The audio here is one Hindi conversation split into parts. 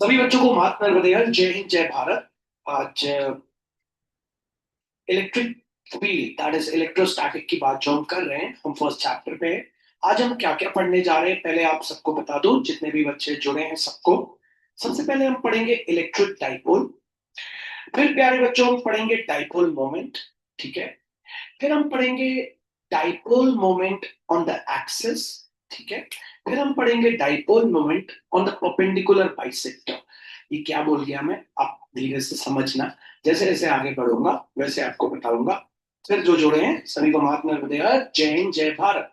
सभी बच्चों को महात्मा नर्मदेहर जय हिंद जय भारत। आज electric field that is electrostatic की बात जो हम कर रहे हैं, हम फर्स्ट चैप्टर पे हैं। आज हम क्या क्या पढ़ने जा रहे हैं पहले आप सबको बता दूं, जितने भी बच्चे जुड़े हैं सबको। सबसे पहले हम पढ़ेंगे इलेक्ट्रिक डाइपोल। फिर प्यारे बच्चों हम पढ़ेंगे डाइपोल मोमेंट। ठीक है। फिर हम पढ़ेंगे dipole moment on the axis. ठीक है। फिर हम पढ़ेंगे dipole moment on the perpendicular bisector. ये क्या बोल गया मैं, आप धीरे से समझना। जैसे जैसे आगे बढ़ूंगा वैसे आपको बताऊंगा। फिर जो जुड़े हैं सभी को महात्मा नर्मदेहर जय हिंद जय भारत।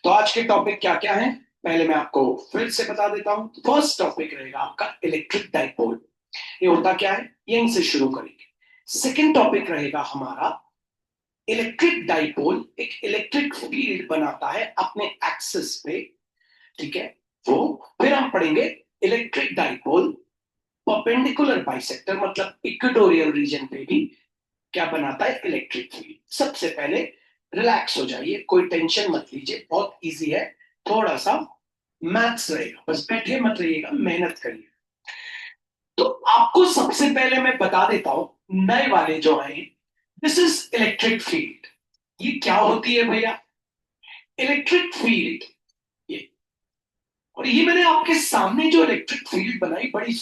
तो आज के टॉपिक क्या क्या है पहले मैं आपको फिर से बता देता हूं। फर्स्ट टॉपिक रहेगा आपका इलेक्ट्रिक डाइपोल। ये होता क्या है, यहीं से शुरू करेंगे। सेकेंड टॉपिक रहेगा हमारा इलेक्ट्रिक डाइपोल। एक इलेक्ट्रिक फील्ड बनाता है अपने एक्सिस पे। ठीक है। वो फिर हम पढ़ेंगे इलेक्ट्रिक डाइपोल परपेंडिकुलर बाइसेक्टर, मतलब इक्वेटोरियल रीजन पे भी क्या बनाता है, इलेक्ट्रिक फील्ड। सबसे पहले रिलैक्स हो जाइए, कोई टेंशन मत लीजिए, बहुत इजी है। थोड़ा सा मैथ्स रहेगा, बस बैठे मत रहिएगा, मेहनत करिए। तो आपको सबसे पहले मैं बता देता हूं, नए वाले जो हैं, दिस इज इलेक्ट्रिक फील्ड। ये क्या होती है भैया, इलेक्ट्रिक फील्ड। ये और ये मैंने आपके सामने जो इलेक्ट्रिक फील्ड बनाई, बड़ी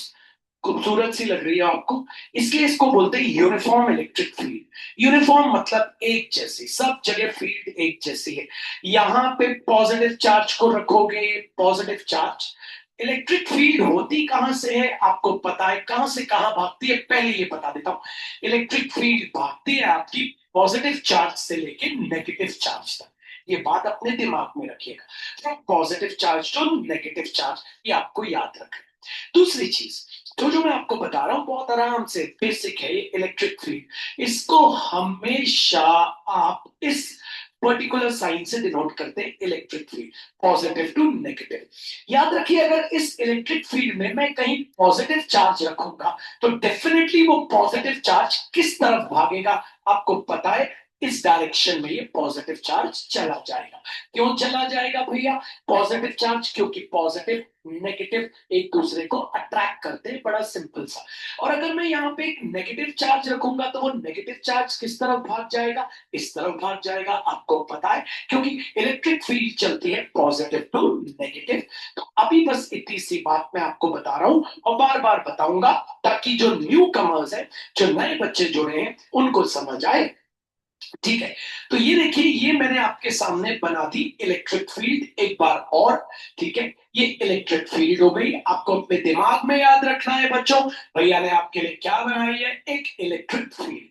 खूबसूरत सी लग रही है आपको, इसलिए इसको बोलते हैं यूनिफॉर्म इलेक्ट्रिक फील्ड। यूनिफॉर्म मतलब एक जैसी, सब जगह फील्ड एक जैसी है। यहां पे पॉजिटिव चार्ज को रखोगे, पॉजिटिव चार्ज। इलेक्ट्रिक फील्ड होती कहां से है आपको पता है, कहां से कहां भागती है पहले ये बता देता हूं। इलेक्ट्रिक फील्ड भागती है आपकी पॉजिटिव चार्ज से लेके नेगेटिव चार्ज तक। ये बात अपने दिमाग में रखिएगा, from positive charge to negative charge, ये आपको याद रखना है। दूसरी चीज, जो मैं आपको बता रहा हूं बहुत आराम से बेसिक है, ये इलेक्ट्रिक फील्ड। इसको हमेशा आप इस पर्टिकुलर साइन से डिनोट करते हैं, electric field, positive to negative. याद रखिए, अगर इस इलेक्ट्रिक फील्ड में मैं कहीं पॉजिटिव चार्ज रखूंगा तो डेफिनेटली वो पॉजिटिव चार्ज किस तरफ भागेगा आपको पता है, इस डायरेक्शन में ये पॉजिटिव चार्ज चला जाएगा। क्यों चला जाएगा भैया, पॉजिटिव चार्ज, क्योंकि पॉजिटिव नेगेटिव एक दूसरे को अट्रैक्ट करते हैं, बड़ा सिंपल सा। और अगर मैं यहाँ पे एक नेगेटिव चार्ज रखूंगा तो वो नेगेटिव चार्ज किस तरफ भाग जाएगा, इस तरफ भाग जाएगा, आपको पता है, क्योंकि इलेक्ट्रिक फील्ड चलती है पॉजिटिव टू नेगेटिव। तो अभी बस इतनी सी बात मैं आपको बता रहा हूं और बार बार बताऊंगा, ताकि जो न्यू कमर्स है, जो नए बच्चे जुड़े हैं, उनको समझ आए। ठीक है। तो ये देखिए, ये मैंने आपके सामने बना दी इलेक्ट्रिक फील्ड एक बार और। ठीक है। ये इलेक्ट्रिक फील्ड हो गई, आपको अपने दिमाग में याद रखना है बच्चों, भैया ने आपके लिए क्या बनाई है, एक इलेक्ट्रिक फील्ड।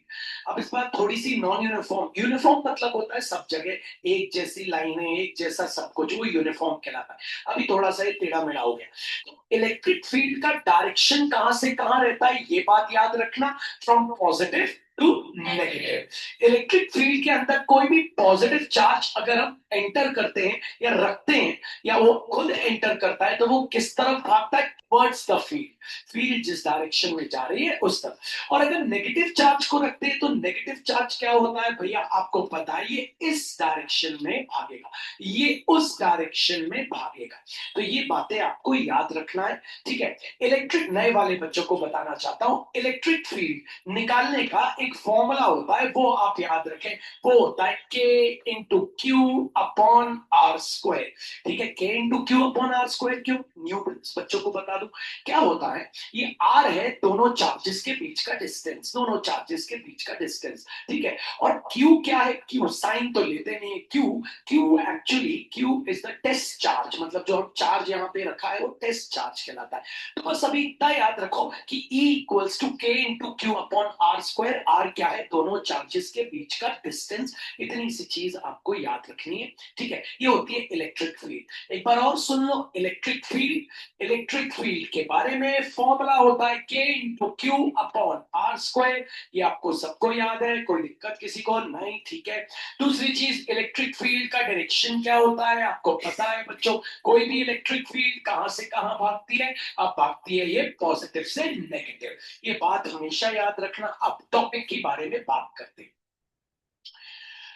अब इस बार थोड़ी सी नॉन यूनिफॉर्म, यूनिफॉर्म मतलब होता है सब जगह एक जैसी लाइनें, एक जैसा सब कुछ, वो यूनिफॉर्म कहलाता है। अभी थोड़ा सा ये टेढ़ा मेढ़ा हो गया। तो इलेक्ट्रिक फील्ड का डायरेक्शन कहां से कहां रहता है, ये बात याद रखना, from positive to negative. Electric field के अंदर कोई भी पॉजिटिव चार्ज अगर हम एंटर करते हैं या रखते हैं, या वो खुद एंटर करता है, तो वो किस तरफ भागता है, टुवर्ड्स द फील्ड। फील्ड जिस डायरेक्शन में जा रही है उस तरफ। और अगर नेगेटिव चार्ज को रखते हैं तो नेगेटिव चार्ज क्या होता है भैया, आपको पता है, ये इस डायरेक्शन में भागेगा, ये उस डायरेक्शन में भागेगा। तो ये बातें आपको याद रखना है। ठीक है। इलेक्ट्रिक, नए वाले बच्चों को बताना चाहता हूं, इलेक्ट्रिक फील्ड निकालने का एक फॉर्मूला होता है, वो आप याद रखें। वो होता है k into q upon r square. ठीक है। K into q upon r square, क्यों, न्यू बच्चों को बता दूं क्या होता है। ये आर है दोनों चार्जेस के बीच का डिस्टेंस, दोनों चार्जेस के बीच का डिस्टेंस। ठीक है। और क्यू क्या है, क्यू साइन तो लेते नहीं है, q, q actually, q is the test charge, मतलब जो हम चार्ज यहाँ पे रखा है वो टेस्ट चार्ज कहलाता है। तो बस अभी इतना याद रखो कि E equals to k into q upon r square. R क्या है, दोनों चार्जेस के बीच का डिस्टेंस। इतनी सी चीज आपको याद रखनी है। ठीक है। ये होती है इलेक्ट्रिक फील्ड। एक बार और सुन लो, इलेक्ट्रिक फील्ड, इलेक्ट्रिक फील्ड के बारे में फॉर्मूला होता है k into q upon r square. ये आपको सबको याद है, कोई दिक्कत किसी को नहीं। ठीक है। दूसरी चीज, इलेक्ट्रिक फील्ड का डायरेक्शन क्या होता है आपको पता है बच्चों, कोई भी इलेक्ट्रिक फील्ड कहां से कहां भागती है, अब भागती है ये पॉजिटिव से नेगेटिव। ये बात हमेशा याद रखना। अब टॉपिक के बारे में बात करते हैं।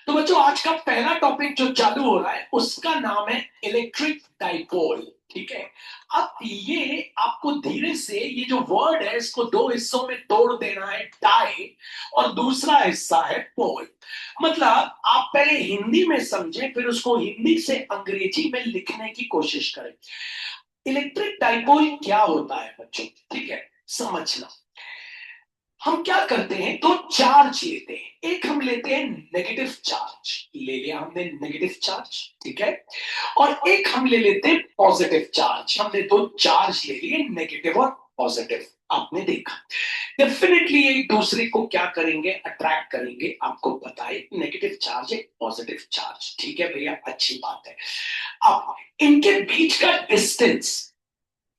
तो बच्चों, आज का पहला टॉपिक जो चालू हो रहा है उसका नाम है इलेक्ट्रिक डाइपोल। ठीक है। अब ये आपको धीरे से ये जो वर्ड है इसको दो हिस्सों में तोड़ देना है, डाई और दूसरा हिस्सा है पोल। मतलब आप पहले हिंदी में समझें, फिर उसको हिंदी से अंग्रेजी में लिखने की कोशिश करें। इलेक्ट्रिक डाइपोल क्या होता है बच्चों, ठीक है, समझना। हम क्या करते हैं, दो चार्ज लेते हैं, एक हम लेते हैं नेगेटिव चार्ज, ले लिया हमने नेगेटिव चार्ज, ठीक है, और एक हम ले लेते हैं पॉजिटिव चार्ज। हमने दो चार्ज ले लिए, नेगेटिव और पॉजिटिव। आपने देखा डेफिनेटली एक दूसरे को क्या करेंगे, अट्रैक्ट करेंगे। आपको पता है नेगेटिव चार्ज है, पॉजिटिव चार्ज, ठीक है भैया, अच्छी बात है। अब इनके बीच का डिस्टेंस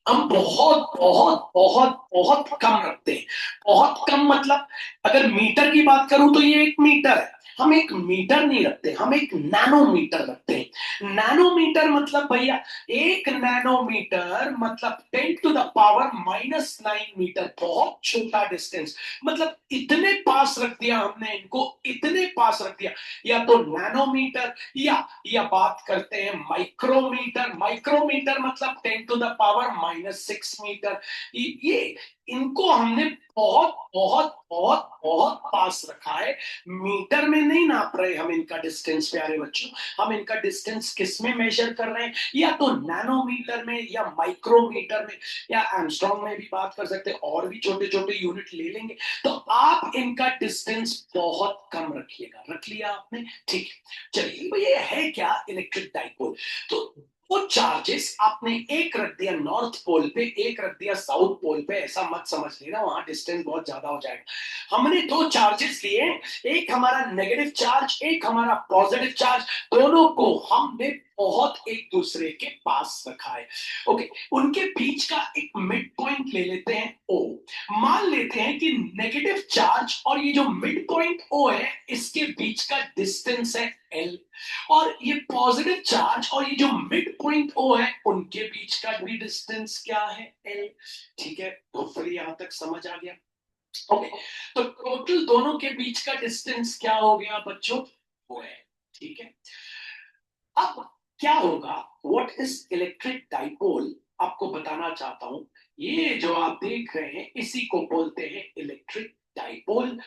हम बहुत बहुत बहुत बहुत कम रखते हैं। बहुत कम मतलब अगर मीटर की बात करूं तो ये 1 मीटर है। हम 1 मीटर नहीं रखते, हम एक नैनोमीटर रखते हैं। नैनोमीटर मतलब भैया 1 नैनोमीटर मतलब 10⁻⁻⁹ बहुत छोटा डिस्टेंस। मतलब इतने पास रख दिया हमने इनको, इतने पास रख दिया। या तो नैनोमीटर या बात करते हैं माइक्रोमीटर। माइक्रोमीटर मतलब 10⁻⁻⁶ मीटर। ये इनको हमने बहुत बहुत बहुत बहुत पास रखा है। मीटर में नहीं नाप रहे हम इनका डिस्टेंस प्यारे बच्चों। हम इनका डिस्टेंस किस में मेजर कर रहे हैं, या तो नैनोमीटर में या माइक्रोमीटर में या एंगस्ट्रॉम में भी बात कर सकते हैं, और भी छोटे छोटे यूनिट ले लेंगे। तो आप इनका डिस्टेंस बहुत कम रखिएगा। रख लिया आपने, ठीक है। चलिए भैया है क्या इलेक्ट्रिक डाइपोल। तो वो चार्जेस आपने एक रख दिया नॉर्थ पोल पे, एक रख दिया साउथ पोल पे, ऐसा मत समझ लेना वहां डिस्टेंस बहुत ज्यादा हो जाएगा। हमने दो चार्जेस लिए, एक हमारा नेगेटिव चार्ज, एक हमारा पॉजिटिव चार्ज, दोनों को हमने बहुत एक दूसरे के पास रखा है। ओके, उनके बीच का एक मिड पॉइंट ले लेते हैं ओ। मान लेते हैं कि नेगेटिव चार्ज और ये जो मिड पॉइंट ओ है इसके बीच का डिस्टेंस है एल, और ये पॉजिटिव चार्ज और ये जो मिड पॉइंट ओ है उनके बीच का भी डिस्टेंस क्या है, एल। ठीक है, तो फिर यहां तक समझ आ गया। ओके, तो टोटल दोनों के बीच का डिस्टेंस क्या हो गया बच्चों, वो है, ठीक है। अब क्या होगा, व्हाट इज इलेक्ट्रिक डाइपोल, आपको बताना चाहता हूं। ये जो आप देख रहे हैं इसी को बोलते हैं electric dipole.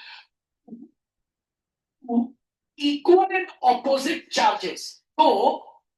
Equal and opposite charges, तो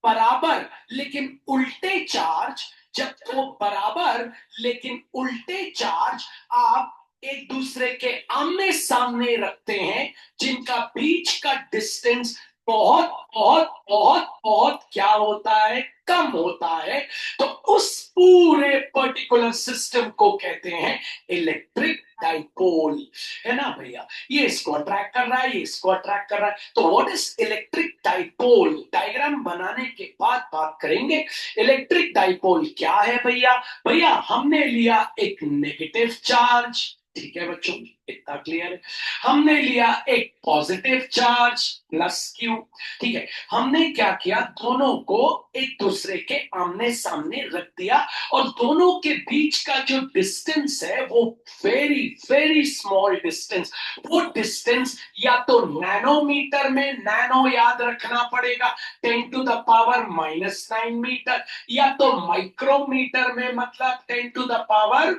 बराबर लेकिन उल्टे चार्ज, जब तो बराबर लेकिन उल्टे चार्ज आप एक दूसरे के आमने सामने रखते हैं, जिनका बीच का डिस्टेंस बहुत बहुत बहुत बहुत क्या होता है, कम होता है, तो उस पूरे पर्टिकुलर सिस्टम को कहते हैं इलेक्ट्रिक डाइपोल। है ना भैया, ये इसको अट्रैक्ट कर रहा है, ये इसको अट्रैक्ट कर रहा है। तो what is electric dipole, diagram बनाने के बाद बात करेंगे। इलेक्ट्रिक डाइपोल क्या है भैया। भैया हमने लिया एक नेगेटिव चार्ज, ठीक है बच्चों, इतना क्लियर है। हमने लिया एक पॉजिटिव चार्ज प्लस क्यू, ठीक है। हमने क्या किया, दोनों को एक दूसरे के आमने सामने रख दिया, और दोनों के बीच का जो डिस्टेंस है वो वेरी वेरी स्मॉल डिस्टेंस। वो डिस्टेंस या तो नैनोमीटर में, नैनो याद रखना पड़ेगा, 10⁻⁹ मीटर, या तो माइक्रोमीटर में मतलब 10⁻⁻⁶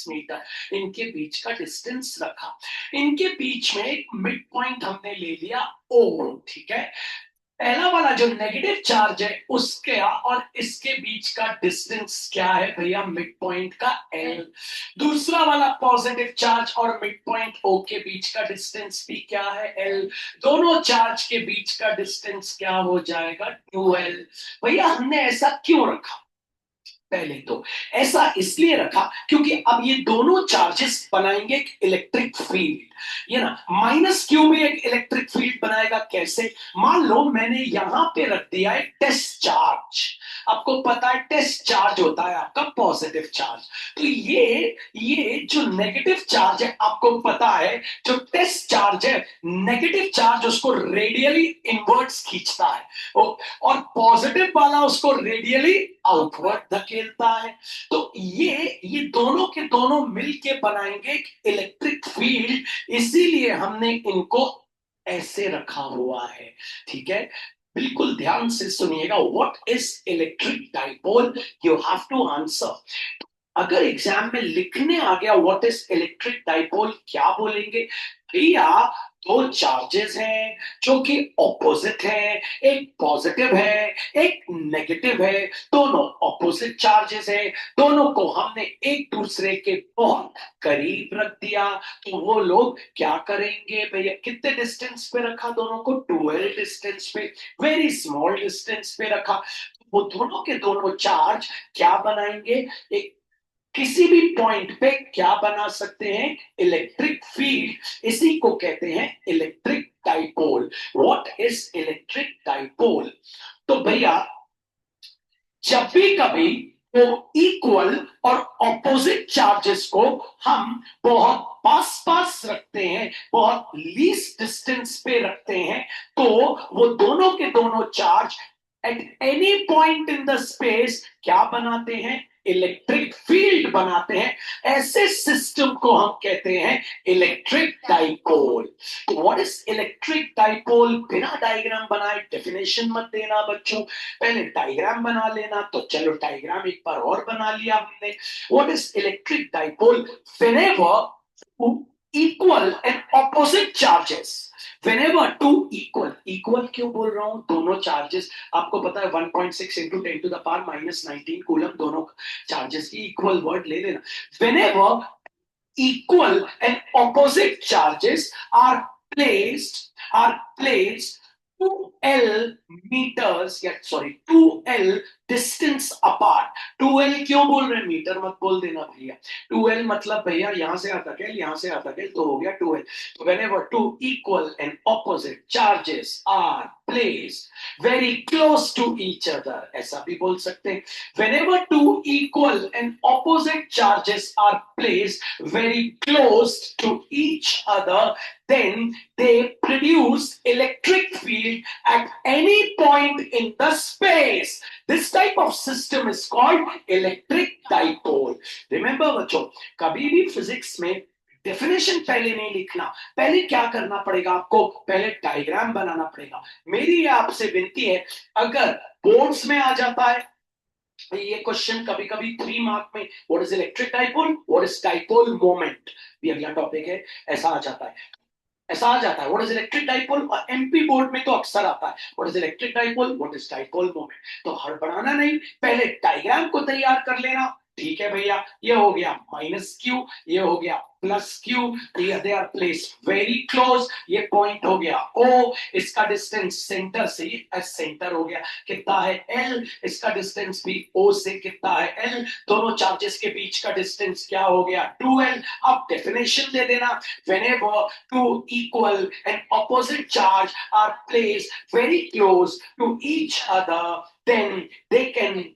मीटर। इनके बीच का डिस्टेंस रखा, इनके बीच में एक मिड पॉइंट हमने ले लिया ओ, ठीक है। पहला वाला जो नेगेटिव चार्ज है उसके और इसके बीच का डिस्टेंस क्या है भैया, मिड पॉइंट का एल। दूसरा वाला पॉजिटिव चार्ज और मिड पॉइंट ओ के बीच का डिस्टेंस भी क्या है, एल। दोनों चार्ज के बीच का डिस्टेंस क्या हो जाएगा, 2l। भैया हमने ऐसा क्यों रखा, पहले तो ऐसा इसलिए रखा क्योंकि अब ये दोनों चार्जेस बनाएंगे एक इलेक्ट्रिक फील्ड। ये ना माइनस क्यू में एक इलेक्ट्रिक फील्ड बनाएगा, कैसे। मान लो मैंने यहां पे रख दिया एक टेस्ट चार्ज, आपको पता है टेस्ट चार्ज होता है आपका पॉजिटिव चार्ज। तो ये जो नेगेटिव चार्ज है आपको पता है, जो टेस्ट चार्ज है नेगेटिव चार्ज उसको रेडियली इनवर्ट्स खींचता है, और पॉजिटिव वाला उसको रेडियली आउटवर्ड धकेलता है। तो ये दोनों के दोनों मिलके बनाएंगे इलेक्ट्रिक फील्ड, इसीलिए हमने इनको ऐसे रखा हुआ है, ठीक है। बिल्कुल ध्यान से सुनिएगा। What is electric dipole, you have to answer. अगर एग्जाम में लिखने आ गया व्हाट इज इलेक्ट्रिक डाइपोल, क्या बोलेंगे भैया? दो चार्जेस हैं जो कि ऑपोजिट है, एक पॉजिटिव है एक नेगेटिव है, दोनों ऑपोजिट चार्जेस है, दोनों को हमने एक दूसरे के बहुत करीब रख दिया, तो वो लोग क्या करेंगे भैया? कितने डिस्टेंस पे रखा दोनों को? 12 डिस्टेंस पे, वेरी स्मॉल डिस्टेंस पे रखा। वो दोनों के दोनों चार्ज क्या बनाएंगे? एक किसी भी पॉइंट पे क्या बना सकते हैं? Electric field. इसी को कहते हैं electric dipole. What is electric dipole? तो भैया जब भी कभी वो इक्वल और ऑपोजिट चार्जेस को हम बहुत पास पास रखते हैं, बहुत लीस्ट डिस्टेंस पे रखते हैं, तो वो दोनों के दोनों charge at any point in the space क्या बनाते हैं? इलेक्ट्रिक फील्ड बनाते हैं। ऐसे सिस्टम को हम कहते हैं इलेक्ट्रिक डाइपोल। तो व्हाट इज इलेक्ट्रिक डाइपोल? बिना डायग्राम बनाए डेफिनेशन मत देना बच्चों, पहले डायग्राम बना लेना। तो चलो डायग्राम एक बार और बना लिया हमने। What is electric dipole? Whenever two equal and opposite charges, whenever two equal, equal क्यों बोल रहा हूं? दोनों चार्जेस आपको पता है 1.6 इंटू 10⁻⁻19 कूलम, दोनों चार्जेस की इक्वल वर्ड ले लेना। whenever equal and opposite charges are placed 2L meters, yeah, sorry, 2L distance apart। 2L क्यों बोल रहे हैं? मीटर मत बोल देना भैया। 2L मतलब भैया यहां से आता क्या, यहां से आता क्या, तो हो गया 2L। तो whenever two equal and opposite charges are placed very close to each other, ऐसा भी बोल सकते हैं। whenever two equal and opposite charges are placed very close to each other, then they produce electric field at any point in the space. This type of system is called electric dipole. Remember बच्चों, कभी भी फिजिक्स में डेफिनेशन पहले नहीं लिखना, पहले क्या करना पड़ेगा आपको? पहले डायग्राम बनाना पड़ेगा। मेरी आपसे विनती है, अगर बोर्ड्स में आ जाता है ये क्वेश्चन कभी कभी 3 मार्क में, what is electric dipole, what is dipole moment, भी अगला टॉपिक है, ऐसा आ जाता है, ऐसा आ जाता है। व्हाट इज इलेक्ट्रिक डाइपोल, और एमपी बोर्ड में तो अक्सर आता है what is electric dipole, what is dipole moment. तो हड़बड़ाना नहीं, पहले डायग्राम को तैयार कर लेना। ठीक है भैया, ये हो गया माइनस क्यू, ये हो गया plus q, they are placed very close, ये पॉइंट हो गया ओ, इसका डिस्टेंस सेंटर से एस सेंटर हो गया, कितना है एल, इसका डिस्टेंस भी ओ से कितना है एल, दोनों चार्जेस के बीच का डिस्टेंस क्या हो गया 2L। अब डेफिनेशन दे देना, whenever two equal and opposite charge are placed very close to each other, then they can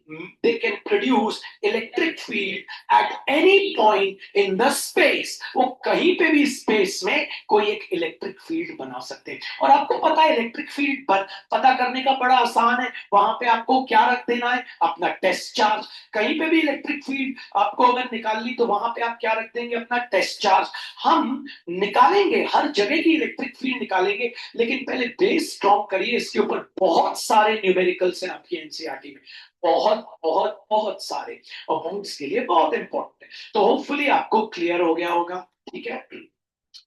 produce electric field at any point in the space। वो कहीं पे भी स्पेस में कोई एक इलेक्ट्रिक फील्ड बना सकते हैं। और आपको पता है इलेक्ट्रिक फील्ड पर पता करने का बड़ा आसान है, वहां पे आपको क्या रख देना है? अपना टेस्ट चार्ज। कहीं पे भी इलेक्ट्रिक फील्ड आपको अगर निकालनी, तो वहां पे आप क्या रख देंगे? अपना टेस्ट चार्ज। हम निकालेंगे, हर जगह की इलेक्ट्रिक फील्ड निकालेंगे, लेकिन पहले बेस स्ट्रॉन्ग करिए। इसके ऊपर बहुत सारे न्यूमेरिकल्स हैं आपकी एनसीईआरटी में, बहुत बहुत बहुत सारे, और बोर्ड्स के लिए बहुत इंपॉर्टेंट है। तो होपफुली आपको क्लियर हो गया होगा। ठीक है,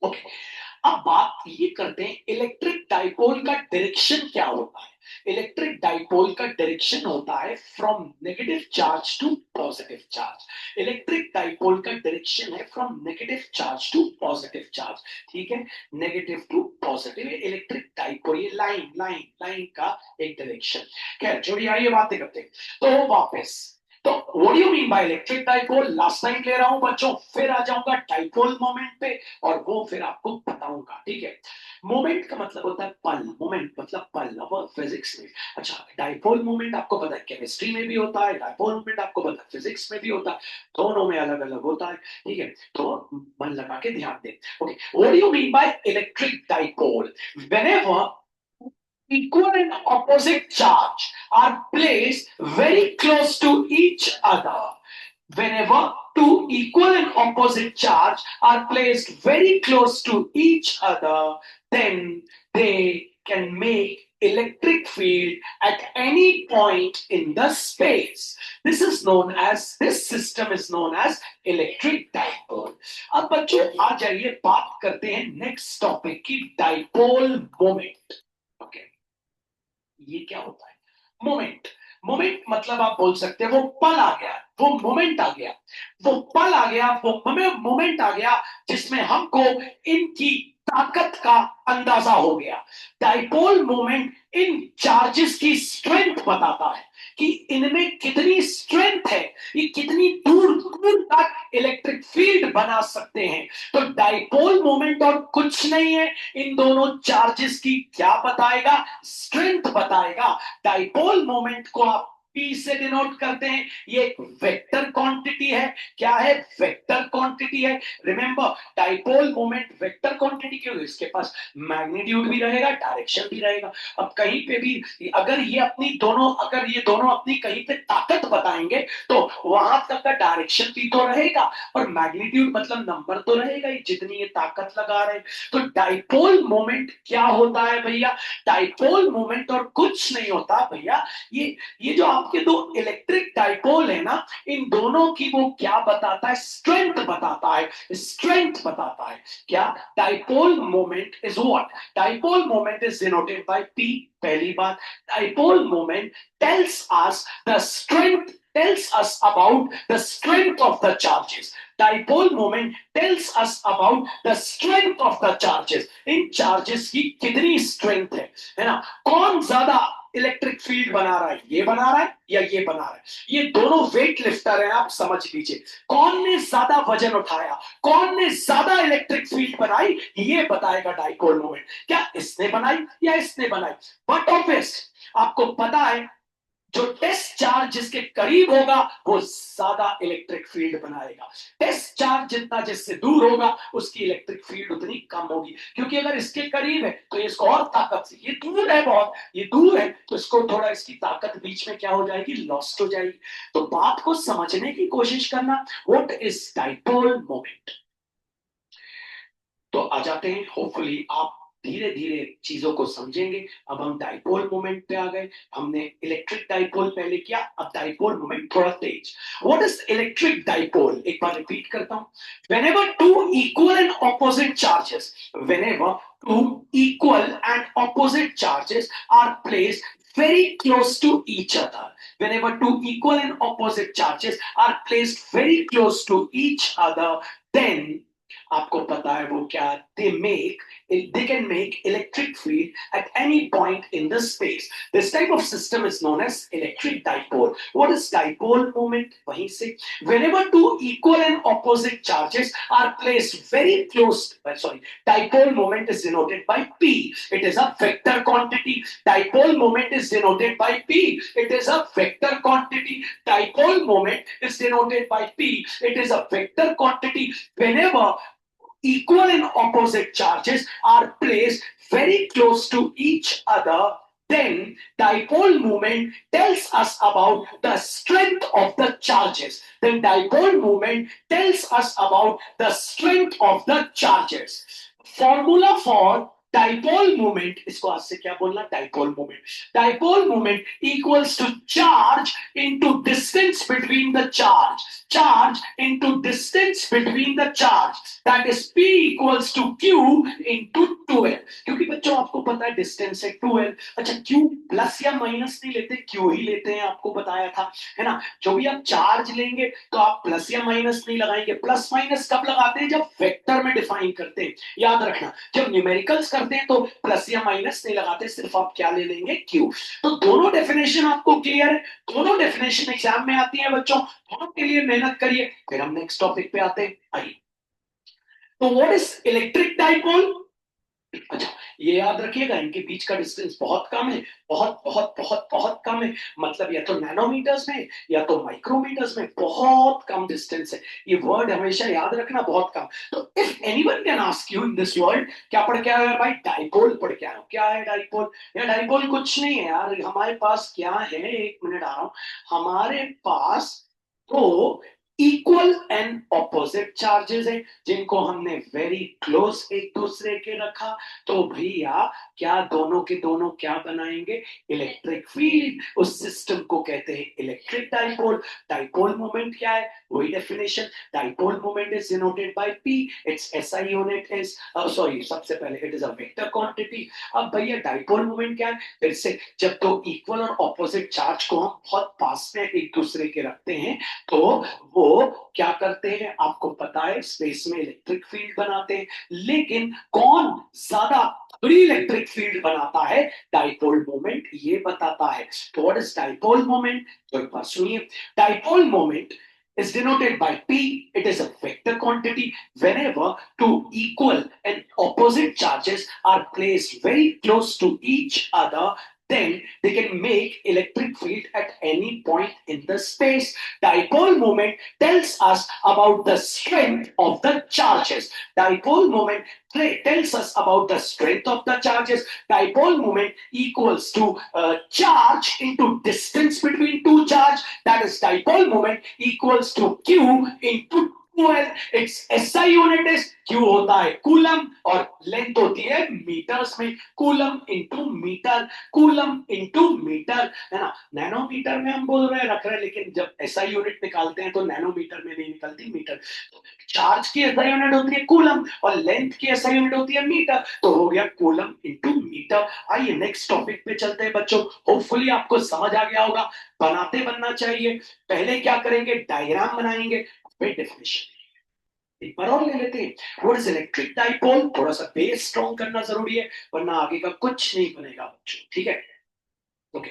ओके। अब बात ये करते हैं इलेक्ट्रिक डाइपोल का डायरेक्शन क्या होता है। इलेक्ट्रिक डाइपोल का डायरेक्शन होता है from negative charge to positive charge. Electric dipole का डायरेक्शन है from negative charge to positive charge. ठीक है, negative to positive electric dipole, ये लाइन लाइन लाइन का एक डायरेक्शन। खैर जोड़िए, आइए बातें करते हैं। तो वापस, तो what do you mean by electric dipole? Last time ले रहा हूं बच्चों, फिर आ जाऊंगा डाइपोल मोमेंट पे, और वो फिर आपको बताऊंगा। ठीक है, मोमेंट का मतलब होता है पल, मोमेंट मतलब पल, अब फिजिक्स में। अच्छा, डाइपोल मोमेंट आपको पता है केमिस्ट्री में भी होता है, डाइपोल मोमेंट आपको पता है फिजिक्स में भी होता है, दोनों में अलग अलग होता है। ठीक है, तो मन लगा के ध्यान दें। Okay, what do you mean by electric dipole? Whenever equal and opposite charge are placed very close to each other, whenever two equal and opposite charge are placed very close to each other, then they can make electric field at any point in the space. This system is known as electric dipole. अब बच्चों आ जाइए बात करते हैं नेक्स्ट टॉपिक की, डाइपोल मोमेंट। ओके, ये क्या होता है मोमेंट? मोमेंट मतलब आप बोल सकते हैं वो पल आ गया, वो मोमेंट आ गया, वो पल आ गया, वो मोमेंट आ गया जिसमें हमको इनकी ताकत का अंदाजा हो गया। डाइपोल मोमेंट इन चार्जेस की स्ट्रेंथ बताता है कि इनमें कितनी स्ट्रेंथ है, ये कितनी दूर दूर तक इलेक्ट्रिक फील्ड बना सकते हैं। तो डाइपोल मोमेंट और कुछ नहीं है, इन दोनों चार्जेस की क्या बताएगा? स्ट्रेंथ बताएगा। डाइपोल मोमेंट को आप पी से डिनोट करते हैं, ये एक वेक्टर क्वांटिटी है। क्या है? वेक्टर क्वांटिटी है। Remember, dipole moment vector quantity क्यों? इसके पास मैग्नीट्यूड भी रहेगा, डायरेक्शन भी रहेगा। अब कहीं पे भी अगर ये दोनों अपनी कहीं पे ताकत बताएंगे तो वहां तक का डायरेक्शन भी तो रहेगा और मैग्नीट्यूड मतलब नंबर तो रहेगा ही, जितनी ये ताकत लगा रहे हैं। तो डाइपोल मोमेंट क्या होता है भैया? डाइपोल मोमेंट और कुछ नहीं होता भैया, ये जो आपके दो इलेक्ट्रिक डाइपोल है ना, इन दोनों की वो क्या बताता है? स्ट्रेंथ बताता है, स्ट्रेंथ बताता है। क्या? Dipole moment is what? Dipole moment is denoted by P. पहली बात, dipole moment tells us the strength, tells us about the strength of the charges. Dipole moment tells us about the strength of the charges. In charges की कितनी strength है ना? कौन ज्यादा इलेक्ट्रिक फील्ड बना रहा है, ये बना रहा है या ये बना रहा है? ये दोनों वेट लिफ्टर हैं, आप समझ लीजिए। कौन ने ज्यादा वजन उठाया, कौन ने ज्यादा इलेक्ट्रिक फील्ड बनाई, ये बताएगा डाइपोल मोमेंट। क्या इसने बनाई या इसने बनाई? बट ऑब्वियस आपको पता है जो टेस्ट चार्ज जिसके करीब होगा वो ज्यादा इलेक्ट्रिक फील्ड बनाएगा। टेस्ट चार्ज जितना जिससे दूर होगा उसकी इलेक्ट्रिक फील्ड उतनी कम होगी, क्योंकि अगर इसके करीब है तो इसको और ताकत से, ये दूर है बहुत, ये दूर है तो इसको थोड़ा इसकी ताकत बीच में क्या हो जाएगी? लॉस्ट हो जाएगी। तो बात को समझने की कोशिश करना, व्हाट इज डाइपोल मोमेंट। तो आ जाते हैं, होपफुली आप धीरे धीरे चीजों को समझेंगे। अब हम डाइपोल मोमेंट पे आ गए। हमने इलेक्ट्रिक डाइपोल पहले किया, अब डाइपोल मोमेंट थोड़ा तेज। What is electric dipole? एक बार रिपीट करता हूं। whenever two equal and opposite charges whenever two equal and opposite charges are placed very close to each other, whenever two equal and opposite charges are placed very close to each other, then आपको पता है वो क्या? they can make electric field at any point in the space. This type of system is known as electric dipole. What is dipole moment? वहीं से, whenever two equal and opposite charges are placed very close, dipole moment is denoted by P. It is a vector quantity. Dipole moment is denoted by P. It is a vector quantity. Dipole moment is denoted by P. It is a vector quantity. Whenever equal and opposite charges are placed very close to each other, then dipole moment tells us about the strength of the charges. Then dipole moment tells us about the strength of the charges. Formula for dipole moment, इसको आज से क्या बोलना? Dipole moment. Dipole moment equals to charge into distance between the charge, charge into distance between the charge, that is P equals to Q into 2L। क्योंकि बच्चों आपको पता है डिस्टेंस है 2L। अच्छा, Q प्लस या माइनस नहीं लेते, Q ही लेते हैं, आपको बताया था, है ना? जो भी आप चार्ज लेंगे तो आप प्लस या माइनस नहीं लगाएंगे। प्लस माइनस कब लगाते हैं? जब वेक्टर में डिफाइन करते हैं, याद रखना। जब न्यूमेरिकल्स करते हैं तो प्लस या माइनस नहीं लगाते, सिर्फ आप क्या ले लेंगे? क्यू। तो दोनों डेफिनेशन आपको क्लियर है, दोनों डेफिनेशन एग्जाम में आती है बच्चों, दोनों के लिए मेहनत करिए। फिर हम नेक्स्ट टॉपिक पे आते हैं, आइए। तो व्हाट इज इलेक्ट्रिक डाइपोल? अच्छा, ये याद रखिएगा, इनके बीच का डिस्टेंस बहुत कम है, बहुत बहुत बहुत बहुत कम है। मतलब या तो नैनोमीटर्स में या तो माइक्रोमीटर्स में, बहुत कम डिस्टेंस है। ये वर्ड हमेशा याद रखना, बहुत कम। तो if anyone can ask you in this world, क्या पढ़ के आए हो भाई? डाइपोल पढ़ के आए हो। क्या है डाइपोल? या डाइपोल कुछ नहीं है यार, हमारे पास क्या है, एक मिनट आ रहा हूं। हमारे पास दो इक्वल एंड ऑपोजिट चार्जेस है जिनको हमने वेरी क्लोज एक दूसरे के रखा, तो भैया क्या दोनों के दोनों क्या बनाएंगे? Electric field. उस सिस्टम को कहते हैं इलेक्ट्रिक डाइपोल। डाइपोल मोमेंट क्या है? वही definition, dipole moment is denoted by P, it's SI unit is sorry सबसे पहले it is a vector quantity. अब भैया डाइपोल मोमेंट क्या है? फिर से जब दो इक्वल और ऑपोजिट चार्ज को हम बहुत पास में एक दूसरे के रखते हैं तो वो क्या करते हैं? आपको पता है स्पेस में इलेक्ट्रिक फील्ड बनाते हैं, लेकिन कौन ज्यादा बड़ी इलेक्ट्रिक फील्ड बनाता है? डाइपोल मोमेंट ये बताता है। तो व्हाट इज डाइपोल मोमेंट? तो एक बार सुनिए, dipole moment is denoted by P. It is a vector quantity. Whenever two equal and opposite charges are placed very close to each other, then they can make electric field at any point in the space. Dipole moment tells us about the strength of the charges. Dipole moment tells us about the strength of the charges. Dipole moment equals to charge into distance between two charge. That is dipole moment equals to Q into 2L. Its SI unit is Q होता है कूलम और लेंथ होती है मीटर्स में। Coulomb into metre, coulomb into metre, है ना। नैनोमीटर में हम बोल रहे हैं रख रहे हैं, लेकिन जब एसआई यूनिट निकालते हैं तो नैनोमीटर में नहीं निकलती, मीटर। चार्ज की एसआई यूनिट होती है कूलम और लेंथ की एसआई यूनिट होती है मीटर, तो हो गया कूलम इंटू मीटर। आइए नेक्स्ट टॉपिक पे चलते हैं बच्चों। होपफुली आपको समझ आ गया होगा, बनाते बनना चाहिए। पहले क्या करेंगे? डायग्राम बनाएंगे, फिर डेफिनेशन एक बार और ले लेते हैं। What is electric dipole? थोड़ा सा बेस स्ट्रॉन्ग करना जरूरी है, वरना आगे का कुछ नहीं बनेगा बच्चों, ठीक है। ओके,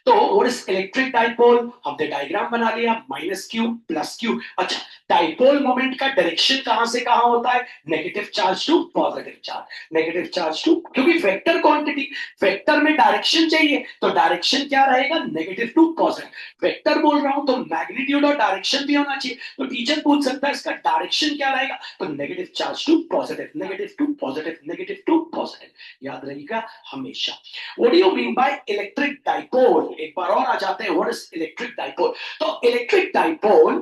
तो व्हाट इज इलेक्ट्रिक डाइपोल? हमने डायग्राम बना लिया, माइनस क्यू प्लस क्यू। अच्छा, डाइपोल मोमेंट का डायरेक्शन कहां से कहां होता है? Negative charge to positive charge, negative charge to, क्योंकि वेक्टर क्वांटिटी, वेक्टर में डायरेक्शन चाहिए, तो डायरेक्शन क्या रहेगा? Negative to positive. वेक्टर बोल रहा हूं तो मैग्नीट्यूड और डायरेक्शन भी होना चाहिए, तो टीचर पूछ सकता है इसका डायरेक्शन क्या रहेगा? तो negative charge to positive, negative to positive, negative to positive, याद रहेगा हमेशा। What do you mean by electric dipole? एक बार और आ जाते हैं, what is electric dipole? तो electric dipole,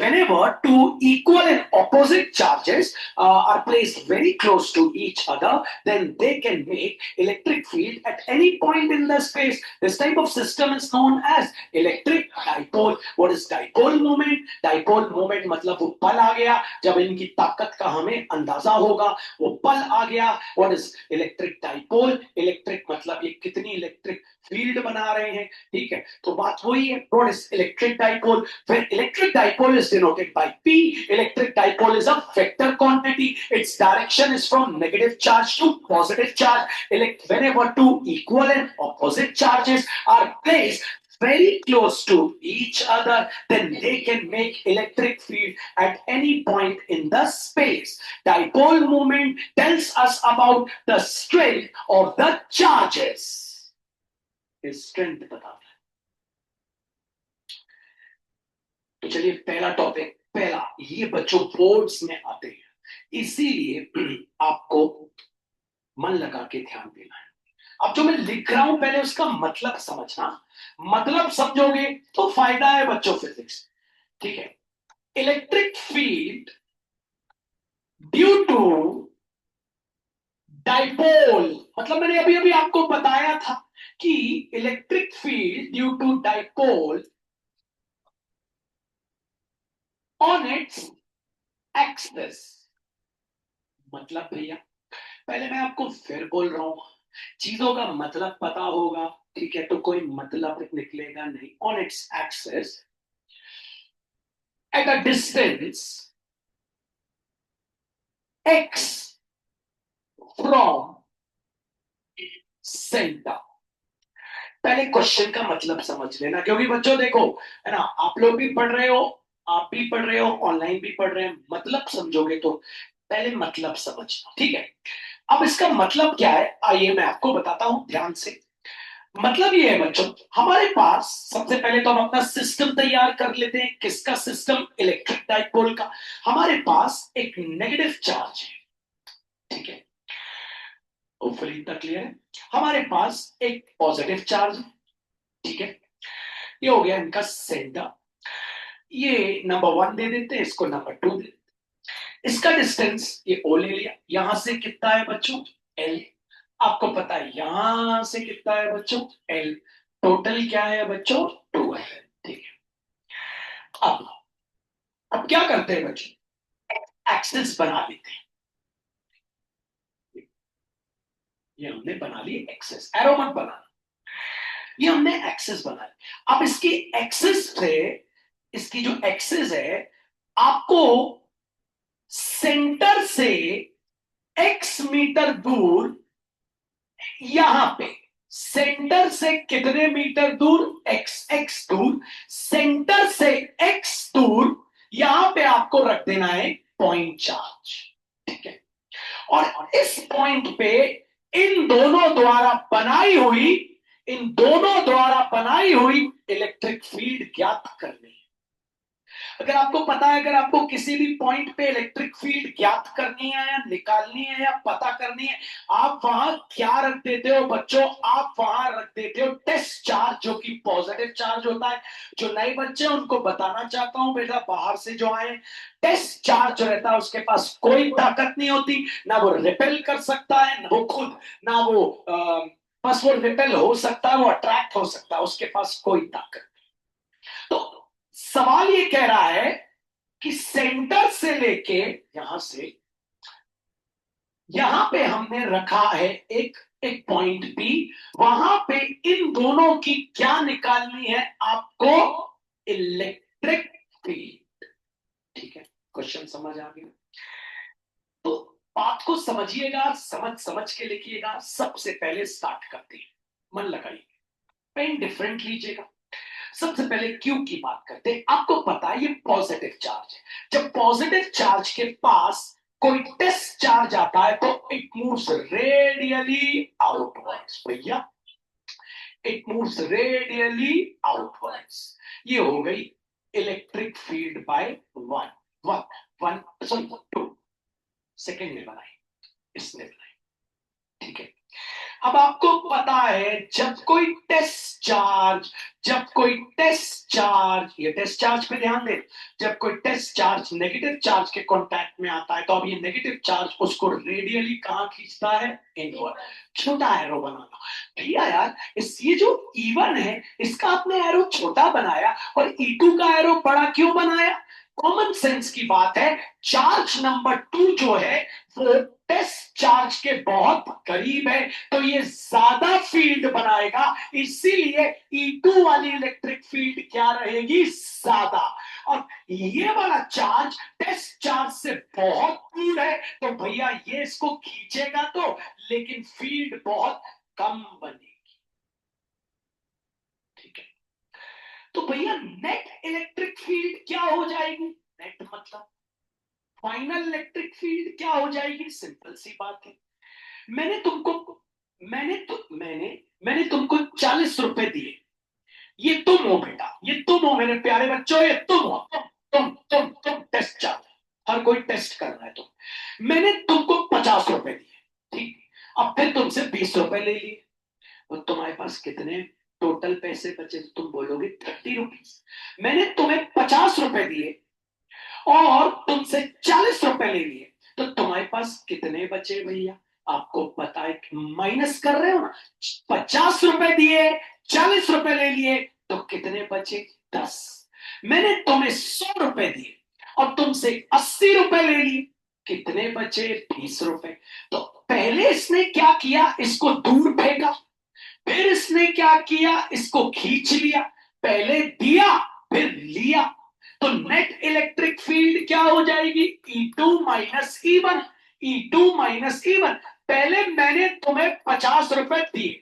whenever two equal and opposite charges are placed very close to each other, then they can make electric field at any point in the space. This type of system is known as electric dipole. What is dipole moment? Dipole moment मतलब वो पल आ गया जब इनकी ताकत का हमें अंदाजा होगा, वो पल आ गया। What is electric dipole? Electric मतलब ये कितनी इलेक्ट्रिक फील्ड बना रहे हैं, ठीक है। तो बात वही है, व्हाट इज इलेक्ट्रिक डाइपोल? फिर electric dipole is denoted by p. Electric dipole is a vector quantity, its direction is from negative charge to positive charge. Whenever two equal and opposite charges are placed very close to each other, then they can make electric field at any point in the space. Dipole moment tells us about the strength of the charges. Is strength बताता है। तो चलिए पहला टॉपिक, पहला ये बच्चों बोर्ड्स में आते हैं, इसीलिए आपको मन लगा के ध्यान देना है। अब जो मैं लिख रहा हूं पहले उसका मतलब समझना, मतलब समझोगे तो फायदा है बच्चों फिजिक्स, ठीक है। Electric field due to dipole, मतलब मैंने अभी अभी आपको बताया था कि electric field due to dipole on its axis. मतलब भैया पहले मैं आपको फिर बोल रहा हूं, चीजों का मतलब पता होगा, ठीक है, तो कोई मतलब निकलेगा नहीं। On its axis at a distance x from centre. पहले क्वेश्चन का मतलब समझ लेना, क्योंकि बच्चों देखो, है ना, आप लोग भी पढ़ रहे हो, आप भी पढ़ रहे हो, ऑनलाइन भी पढ़ रहे हैं, मतलब समझोगे तो पहले मतलब समझना, ठीक है। अब इसका मतलब क्या है आइए मैं आपको बताता हूं ध्यान से। मतलब ये है बच्चों, हमारे पास सबसे पहले तो हम अपना सिस्टम तैयार कर लेते हैं। किसका सिस्टम? इलेक्ट्रिक डाइपोल का। हमारे पास एक नेगेटिव चार्ज है, ठीक है, होपफुली इतना क्लियर है। हमारे पास एक पॉजिटिव चार्ज है, ठीक है, ये हो गया इनका सेंटर। ये नंबर 1 दे देते हैं, इसको नंबर 2 दे देते हैं। इसका डिस्टेंस ये ओ ले लिया, यहां से कितना है बच्चों, एल। आपको पता है यहां से कितना है बच्चों, एल। टोटल क्या है बच्चों, 2 है। ठीक है, अब क्या करते हैं बच्चों, एक्सेस बना लेते हैं। ये हमने बना ली एक्सेस, एरो मत बनाना। ये हमने एक्सेस बना ली। अब इसकी एक्सेस से, इसकी जो एक्सेस है, आपको सेंटर से एक्स मीटर दूर, यहां पे सेंटर से कितने मीटर दूर, एक्स एक्स दूर, सेंटर से एक्स दूर, यहां पे आपको रख देना है पॉइंट चार्ज। ठीक है, और इस पॉइंट पे इन दोनों द्वारा बनाई हुई, इन दोनों द्वारा बनाई हुई इलेक्ट्रिक फील्ड ज्ञात करनी है। अगर आपको पता है, अगर आपको किसी भी पॉइंट पे इलेक्ट्रिक फील्ड ज्ञात करनी है या निकालनी है या पता करनी है, आप वहां क्या रख देते हो बच्चों, आप वहां रख देते हो टेस्ट चार्ज, जो कि पॉजिटिव चार्ज होता है। जो नए बच्चे हैं उनको बताना चाहता हूं बेटा, बाहर से जो आए, टेस्ट चार्ज जो रहता है उसके पास कोई ताकत नहीं होती, ना वो रिपेल कर सकता है, ना वो खुद, ना वो बस वो रिपेल हो सकता है, वो अट्रैक्ट हो सकता है, उसके पास कोई ताकत। तो सवाल ये कह रहा है कि सेंटर से लेके यहां से, यहां पे हमने रखा है एक एक पॉइंट बी, वहां पे इन दोनों की क्या निकालनी है आपको, इलेक्ट्रिक फील्ड। ठीक है, क्वेश्चन समझ आ गया। तो बात को समझिएगा, समझ समझ के लिखिएगा। सबसे पहले स्टार्ट करते हैं, मन लगाइए, पेन डिफरेंट लीजिएगा। सबसे पहले क्यू की बात करते हैं। आपको पता है ये पॉजिटिव चार्ज है। जब पॉजिटिव चार्ज के पास कोई टेस्ट चार्ज आता है तो इट मूव्स रेडियली आउटवर्ड्स। भैया, इट मूव्स रेडियली आउटवर्ड्स। ये हो गई electric field by one, one one sorry 2 second में बनाई, इसने बनाई। ठीक है, अब आपको पता है जब कोई टेस्ट चार्ज, जब कोई टेस्ट चार्ज, ये टेस्ट चार्ज पे ध्यान दे, जब कोई टेस्ट चार्ज नेगेटिव चार्ज के कांटेक्ट में आता है तो अब ये नेगेटिव चार्ज उसको रेडियली कहां खींचता है, इनवर्ड। छोटा एरो बनाना भैया, यार इस ये जो E1 है इसका आपने एरो छोटा बनाया और E2 का एरो बड़ा क्यों बनाया। कॉमन सेंस की बात है। चार्ज नंबर 2 जो है वो टेस्ट चार्ज के बहुत करीब है, तो ये ज्यादा फील्ड बनाएगा, इसीलिए E2 वाली इलेक्ट्रिक फील्ड क्या रहेगी, ज्यादा। और ये वाला चार्ज टेस्ट चार्ज से बहुत दूर है, तो भैया ये इसको खींचेगा तो, लेकिन फील्ड बहुत कम बनेगी। ठीक है, तो भैया नेट इलेक्ट्रिक फील्ड क्या हो जाएगी, नेट मतलब फाइनल इलेक्ट्रिक फील्ड क्या हो जाएगी, सिंपल सी बात है। मैंने तुमको मैंने तुमको 40 रुपए दिए, ये तुम हो बेटा, ये तुम हो मेरे प्यारे बच्चों, ये तुम हो, तुम टेस्ट चार्ज, हर कोई टेस्ट कर रहा है। तुम, मैंने तुमको 50 रुपए दिए, ठीक। अब फिर तुमसे 20 रुपए ले लिए, और तुम्हारे पास कितने टोटल पैसे बचे, तुम बोलोगे 30 रुपीज। मैंने तुम्हें 50 रुपए दिए और तुमसे 40 रुपए ले लिए, तो तुम्हारे पास कितने बचे भैया, आपको पता है, माइनस कर रहे हो ना। 50 रुपए दिए, 40 रुपए ले लिए, तो कितने बचे, 10। मैंने तुम्हें 100 रुपए दिए और तुमसे 80 रुपए ले लिए, कितने बचे, 20 रुपए। तो पहले इसने क्या किया, इसको दूर फेंका, फिर इसने क्या किया, इसको खींच लिया, पहले दिया फिर लिया, तो नेट इलेक्ट्रिक फील्ड क्या हो जाएगी, E2 - E1, E2 - E1। पहले मैंने तुम्हें 50 रुपए दिए,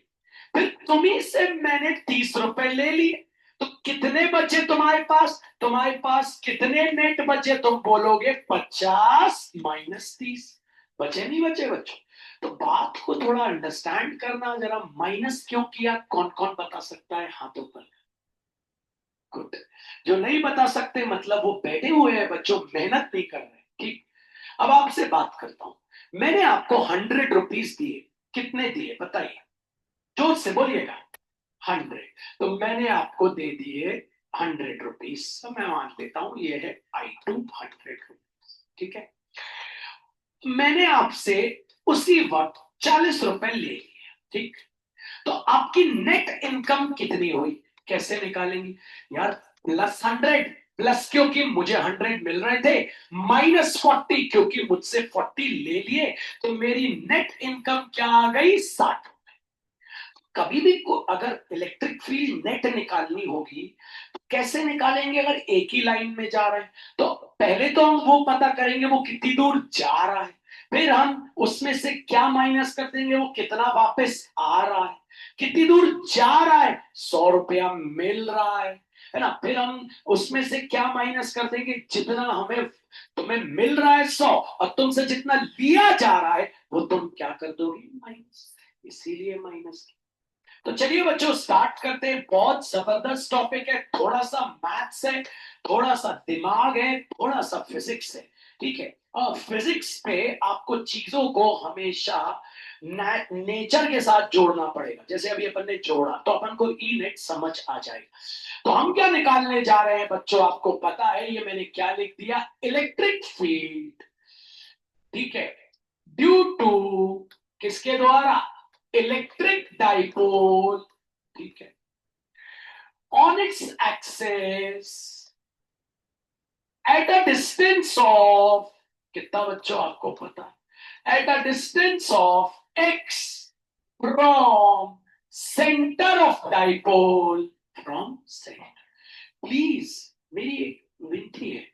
फिर तुम्ही से मैंने 30 रुपए ले लिए, तो कितने बचे तुम्हारे पास, तुम्हारे पास कितने नेट बचे, तुम बोलोगे 50 - 30। बचे नहीं बचे बच्चों। तो बात को थोड़ा अंडरस्टैंड करना, जरा माइनस क्यों किया, कौन कौन बता सकता है हाथों पर। गुड, जो नहीं बता सकते मतलब वो बैठे हुए हैं बच्चों, मेहनत नहीं कर रहे। ठीक, अब आपसे बात करता हूं। मैंने आपको 100 रुपीज दिए, कितने दिए बताइए, जोर से बोलिएगा, 100। तो मैंने आपको दे दिए 100 रुपीज, तो मैं मान लेता हूं ये है I2 100 रुपीज। ठीक है, मैंने आपसे उसी वक्त 40 रुपए ले लिए। ठीक, तो आपकी नेट इनकम कितनी हुई, कैसे निकालेंगी यार? +100, प्लस क्योंकि मुझे 100 मिल रहे थे, -40 क्योंकि मुझसे 40 ले लिए, तो मेरी नेट इनकम क्या आ गई? 60। कभी भी को अगर इलेक्ट्रिक फील्ड नेट निकालनी होगी, कैसे निकालेंगे? अगर एक ही लाइन में जा रहे हैं तो पहले तो हम वो पता करेंगे वो कितनी दूर जा रहा है, फिर हम उसमें से क्या माइनस कर देंगे, वो कितना वापस आ रहा है। कितनी दूर जा रहा है? 100 रुपया मिल रहा है ना। फिर हम उसमें से क्या माइनस कर देंगे? जितना हमें तुम्हें मिल रहा है 100, और तुमसे जितना लिया जा रहा है वो तुम क्या कर दोगे? माइनस। इसीलिए माइनस। तो चलिए बच्चों स्टार्ट करते हैं। बहुत जबरदस्त टॉपिक है, थोड़ा सा मैथ्स है, थोड़ा सा दिमाग है, थोड़ा सा फिजिक्स है। ठीक है, और फिजिक्स पे आपको चीजों को हमेशा नेचर के साथ जोड़ना पड़ेगा। जैसे अभी अपन ने जोड़ा तो अपन को ई नेट समझ आ जाएगा। तो हम क्या निकालने जा रहे हैं बच्चों, आपको पता है ये मैंने क्या लिख दिया? Electric field. ठीक है, ड्यू टू किसके द्वारा? Electric dipole. ठीक है, on its axis eight a distance of, कितना बच्चों आपको पता है? Eight a distance of x from centre of dipole, from centre. Please मेरी एक विनती है,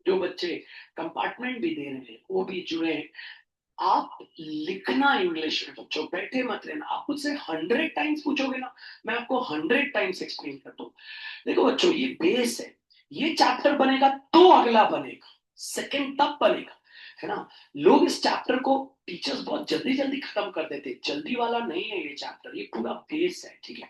जो बच्चे कंपार्टमेंट भी दे रहे हैं वो भी जुड़े हैं, आप लिखना इंग्लिश में बच्चों, बैठे मत रहना। आप मुझसे 100 टाइम्स पूछोगे ना, मैं आपको 100 टाइम्स एक्सप्लेन कर दूं। देखो बच्चों, ये बेस है, ये चैप्टर बनेगा तो अगला बनेगा, सेकंड तब बनेगा, है ना। लोग इस चैप्टर को, टीचर्स बहुत जल्दी जल्दी खत्म कर देते, जल्दी वाला नहीं है ये चैप्टर, ये पूरा बेस है। ठीक है,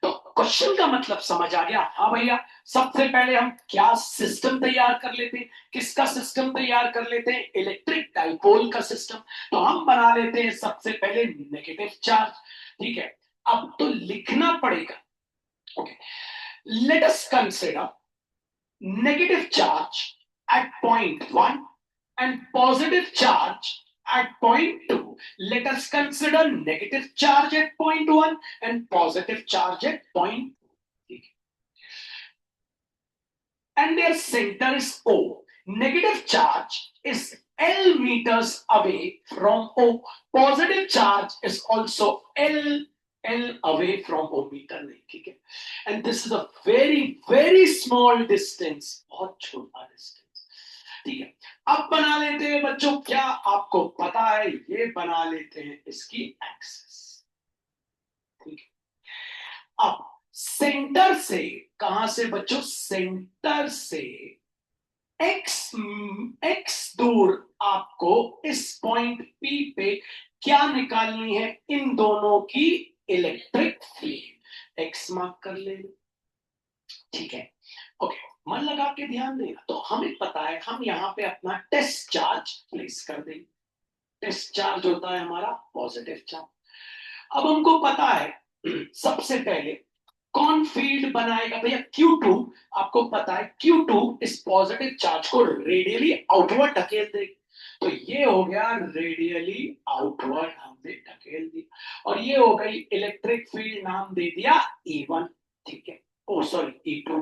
तो क्वेश्चन का मतलब समझ आ गया? हाँ भैया, सबसे पहले हम क्या सिस्टम तैयार कर लेते हैं? किसका सिस्टम तैयार कर लेते हैं? इलेक्ट्रिक डाइपोल का सिस्टम। तो हम बना लेते हैं सबसे पहले नेगेटिव चार्ज। ठीक है, अब तो लिखना पड़ेगा। Okay, late us consider negative charge at point 1 and positive charge at point 2. Let us consider negative charge at point 1 and positive charge at point 2. And their center is O. Negative charge is L meters away from O. Positive charge is also L away from O meter नहीं, ठीक है। And this is a very very small distance, बहुत छोटा distance। ठीक है, अब बना लेते हैं बच्चों, क्या आपको पता है? ये बना लेते हैं इसकी एक्सिस। ठीक है, अब सेंटर से, कहां से बच्चों? सेंटर से एक्स एक्स दूर आपको इस पॉइंट पी पे क्या निकालनी है? इन दोनों की इलेक्ट्रिक फील्ड। एक्स मार्क कर ले। ठीक है, ओके, मन लगा के ध्यान देना। तो हमें पता है, हम यहां पे अपना टेस्ट चार्ज प्लेस कर देंगे। टेस्ट चार्ज होता है हमारा पॉजिटिव चार्ज। अब हमको पता है सबसे पहले कौन फील्ड बनाएगा भैया? Q2। आपको पता है Q2 इस पॉजिटिव चार्ज को रेडियली आउटवर्ड ढकेल देगी। तो ये हो गया रेडियली आउटवर्ड, हमने ढकेल दिया, और ये हो गई इलेक्ट्रिक फील्ड, नाम दे दिया E1। ठीक है, ओ सॉरी E2।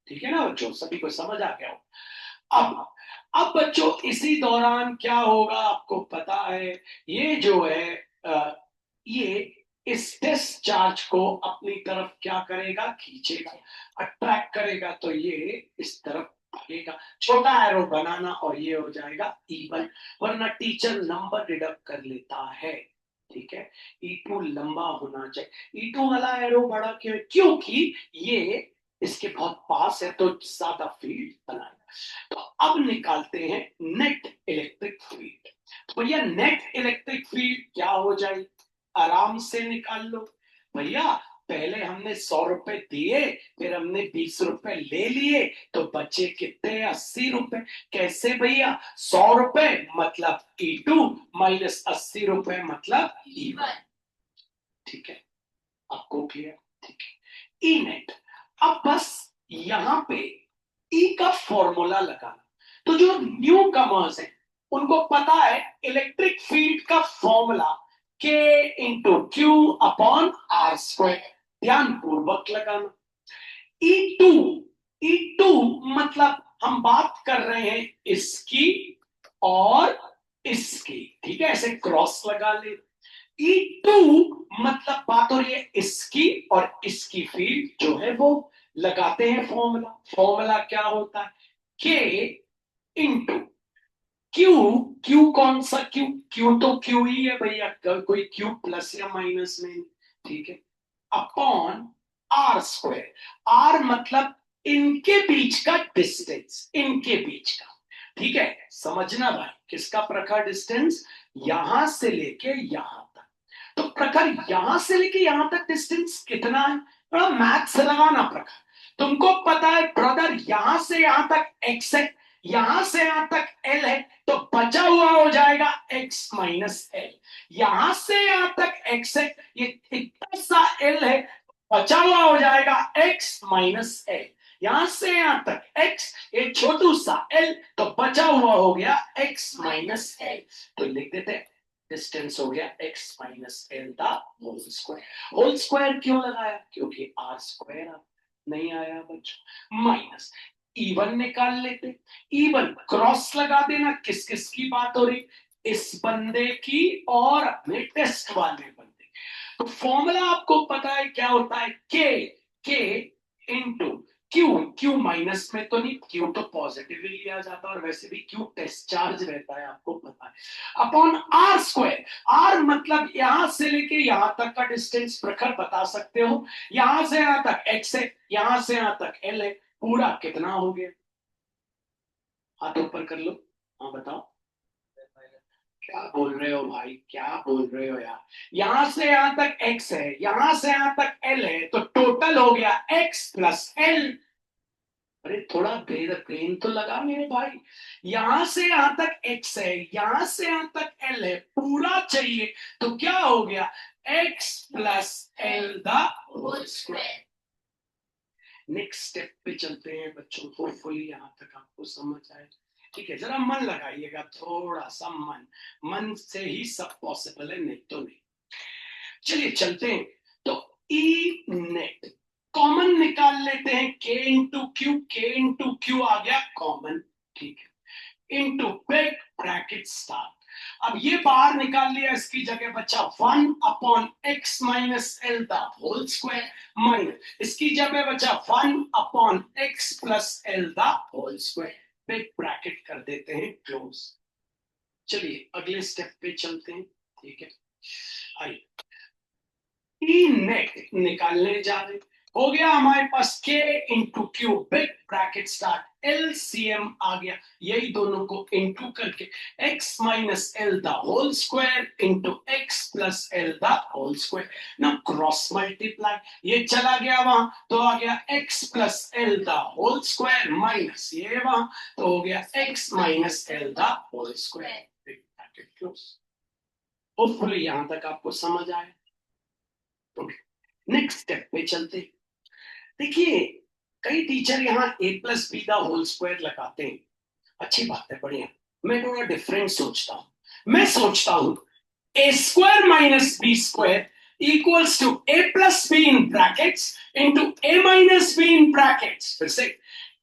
ठीक है ना बच्चों, सभी को समझ आ गया हो? अब बच्चों इसी दौरान क्या होगा आपको पता है? ये जो है ये इस टेस्ट चार्ज को अपनी तरफ क्या करेगा? खींचेगा, अट्रैक्ट करेगा। तो ये इस तरफ भागेगा, छोटा एरो बनाना, और ये हो जाएगा E1। वरना टीचर नंबर डिडक्ट कर लेता है। ठीक है, E2 लंबा होना चाहिए। E2 वाला एरो बड़ा क्यों? क्योंकि ये इसके बहुत पास है, तो ज्यादा फील्ड बनाएगा। तो अब निकालते हैं नेट इलेक्ट्रिक फील्ड। तो भैया नेट इलेक्ट्रिक फील्ड क्या हो जाए? आराम से निकाल लो भैया। पहले हमने 100 रुपए दिए, फिर हमने 20 रुपए ले लिए, तो बचे कितने? 80 रुपए। कैसे भैया? 100 रुपए मतलब E2 माइनस 80 रुपए मतलब E1। ठीक है, आपको क्लियर? ठीक है, ई नेट। अब बस यहां पे ई का फॉर्मूला लगाना। तो जो न्यू कमर्स है उनको पता है इलेक्ट्रिक फील्ड का formula k into q upon r square, ध्यान पूर्वक लगाना। ई टू मतलब हम बात कर रहे हैं इसकी और इसकी, ठीक है, ऐसे क्रॉस लगा ले। ई टू मतलब बात हो रही है इसकी और इसकी फील्ड जो है वो लगाते हैं फॉर्मूला। फॉर्मूला क्या होता है, के इंटू क्यू। क्यू कौन सा क्यू, क्यू तो क्यू ही है भैया, कोई क्यू प्लस या माइनस में नहीं, ठीक है, अपॉन आर स्क्वायर। आर मतलब इनके बीच का डिस्टेंस, इनके बीच का, ठीक है, समझना भाई, किसका प्रखर डिस्टेंस, यहां से लेके यहां तक। तो प्रखर यहां से लेके यहां तक डिस्टेंस कितना है, थोड़ा मैथ से लगाना प्रखर। तुमको पता है ब्रदर यहां से यहां तक एक्स है, यहां से यहां तक एल है, तो बचा हुआ हो जाएगा x माइनस एल। यहां से यहां तक x है, ये इतना सा l है, बचा हुआ हो जाएगा x माइनस एल। यहां से यहां तक x, ये छोटू सा l, तो बचा हुआ हो गया x माइनस एल। तो लिख देते हैं डिस्टेंस हो गया x minus L the whole square. Whole square क्यों लगाया, क्योंकि आर स्क्वायर नहीं आया बच्चों, माइनस इवन निकाल लेते। इवन क्रॉस लगा देना, किस किस की बात हो रही, इस बंदे की और अपने टेस्ट वाले बंदे। तो फॉर्मूला आपको पता है क्या होता है, k into Q. Q minus में तो नहीं, क्यू तो पॉजिटिव लिया जाता है और वैसे भी क्यू टेस्ट चार्ज रहता है, आपको पता है, अपॉन आर स्क्वायर। आर मतलब यहां से लेके यहां तक का डिस्टेंस प्रखर बता सकते हो, यहां से यहां तक एक्स है, यहां से यहां तक एल है, पूरा कितना हो गया, हाथ ऊपर कर लो, हाँ बताओ, क्या बोल रहे हो भाई, क्या बोल रहे हो यार। यहां से यहां तक x है, यहां से यहां तक l है, तो टोटल हो गया x प्लस l। अरे थोड़ा ब्रेन तो लगा मेरे भाई, यहां से यहां तक x है, यहां से यहां तक l है, पूरा चाहिए, तो क्या हो गया x plus l the whole square. Next step पे चलते हैं बच्चों, होपफुली यहां तक आपको समझ आए, ठीक है, जरा मन लगाइएगा, थोड़ा सा मन, मन से ही सब पॉसिबल है, नहीं तो नहीं। चलिए चलते हैं, तो ई नेट कॉमन निकाल लेते हैं, के इंटू क्यू, के इंटू क्यू आ गया कॉमन, ठीक है, इंटू बिग ब्रैकेट स्टार्ट। अब ये बाहर निकाल लिया, इसकी जगह बचा 1/x minus L the whole square, minus इसकी जगह बचा 1/x plus L the whole square, big bracket कर देते हैं क्लोज। चलिए अगले स्टेप पे चलते हैं, ठीक है, आइए ई नेट निकालने जा रहे, हो गया हमारे पास K into Q, big bracket start, LCM आ गया, यही दोनों को इंटू करके x minus L the whole square into x plus L the whole square, ना क्रॉस मल्टीप्लाई, ये चला गया वहां, तो आ गया x plus L the whole square minus ये वहां, तो हो गया x minus L the whole square, big bracket close. Hopefully यहां तक आपको समझ आया। नेक्स्ट स्टेप पे चलते, देखिए कई टीचर यहाँ ए प्लस बी का होल स्क्वायर लगाते हैं, अच्छी बात है, बढ़िया। मैं थोड़ा डिफरेंट सोचता हूं, मैं सोचता हूं A square minus B square equals to A plus B in brackets into A minus B in brackets. फिर से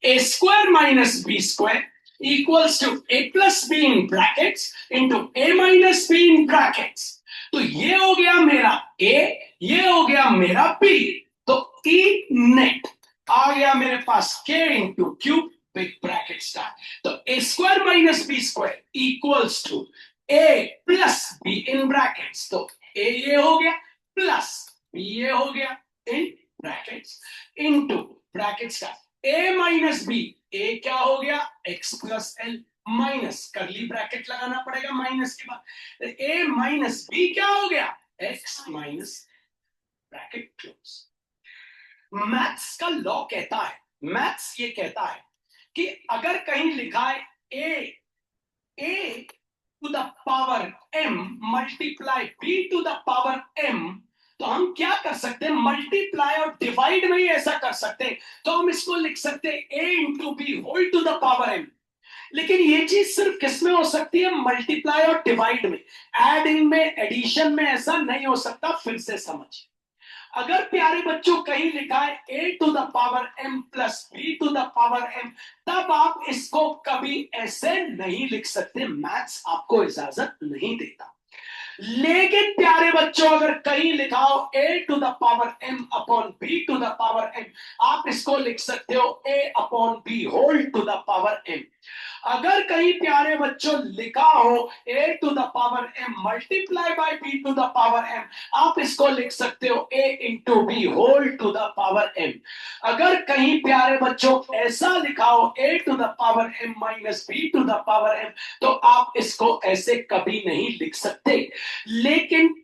A square minus B square equals to A plus B in brackets into A minus B in brackets. तो ये हो गया मेरा ए, ये हो गया मेरा बी, तो ई नेट आ गया मेरे पास K into cube, big bracket start, तो A square minus B square equals to A plus B in brackets, तो ए ये हो गया प्लस बी ये हो गया इन ब्रैकेट्स इनटू ब्रैकेट्स का ए माइनस बी, ए क्या हो गया x plus l, minus curly bracket लगाना पड़ेगा माइनस के बाद, ए माइनस बी क्या हो गया x minus, bracket close. Maths का लॉ कहता है, मैथ्स ये कहता है कि अगर कहीं लिखा है A to the power m multiply b to the power m, तो हम क्या कर सकते हैं, मल्टीप्लाई और डिवाइड में ही ऐसा कर सकते हैं। तो हम इसको लिख सकते हैं a into b whole to the power m। लेकिन ये चीज सिर्फ किस में हो सकती है, मल्टीप्लाई और डिवाइड में, एडिंग में, एडिशन में ऐसा नहीं हो सकता। फिर से समझिए, अगर प्यारे बच्चों कहीं लिखा है a to the power m plus b to the power m, तब आप इसको कभी ऐसे नहीं लिख सकते, मैथ्स आपको इजाजत नहीं देता। लेकिन प्यारे बच्चों अगर कहीं लिखा हो a to the power m upon b to the power m, आप इसको लिख सकते हो a upon b whole to the power m। अगर कहीं प्यारे बच्चों लिखा हो a to the power m multiply by b to the power m, आप इसको लिख सकते हो a into b whole to the power m। अगर कहीं प्यारे बच्चों ऐसा लिखा हो a to the power m minus b to the power m, तो आप इसको ऐसे कभी नहीं लिख सकते। लेकिन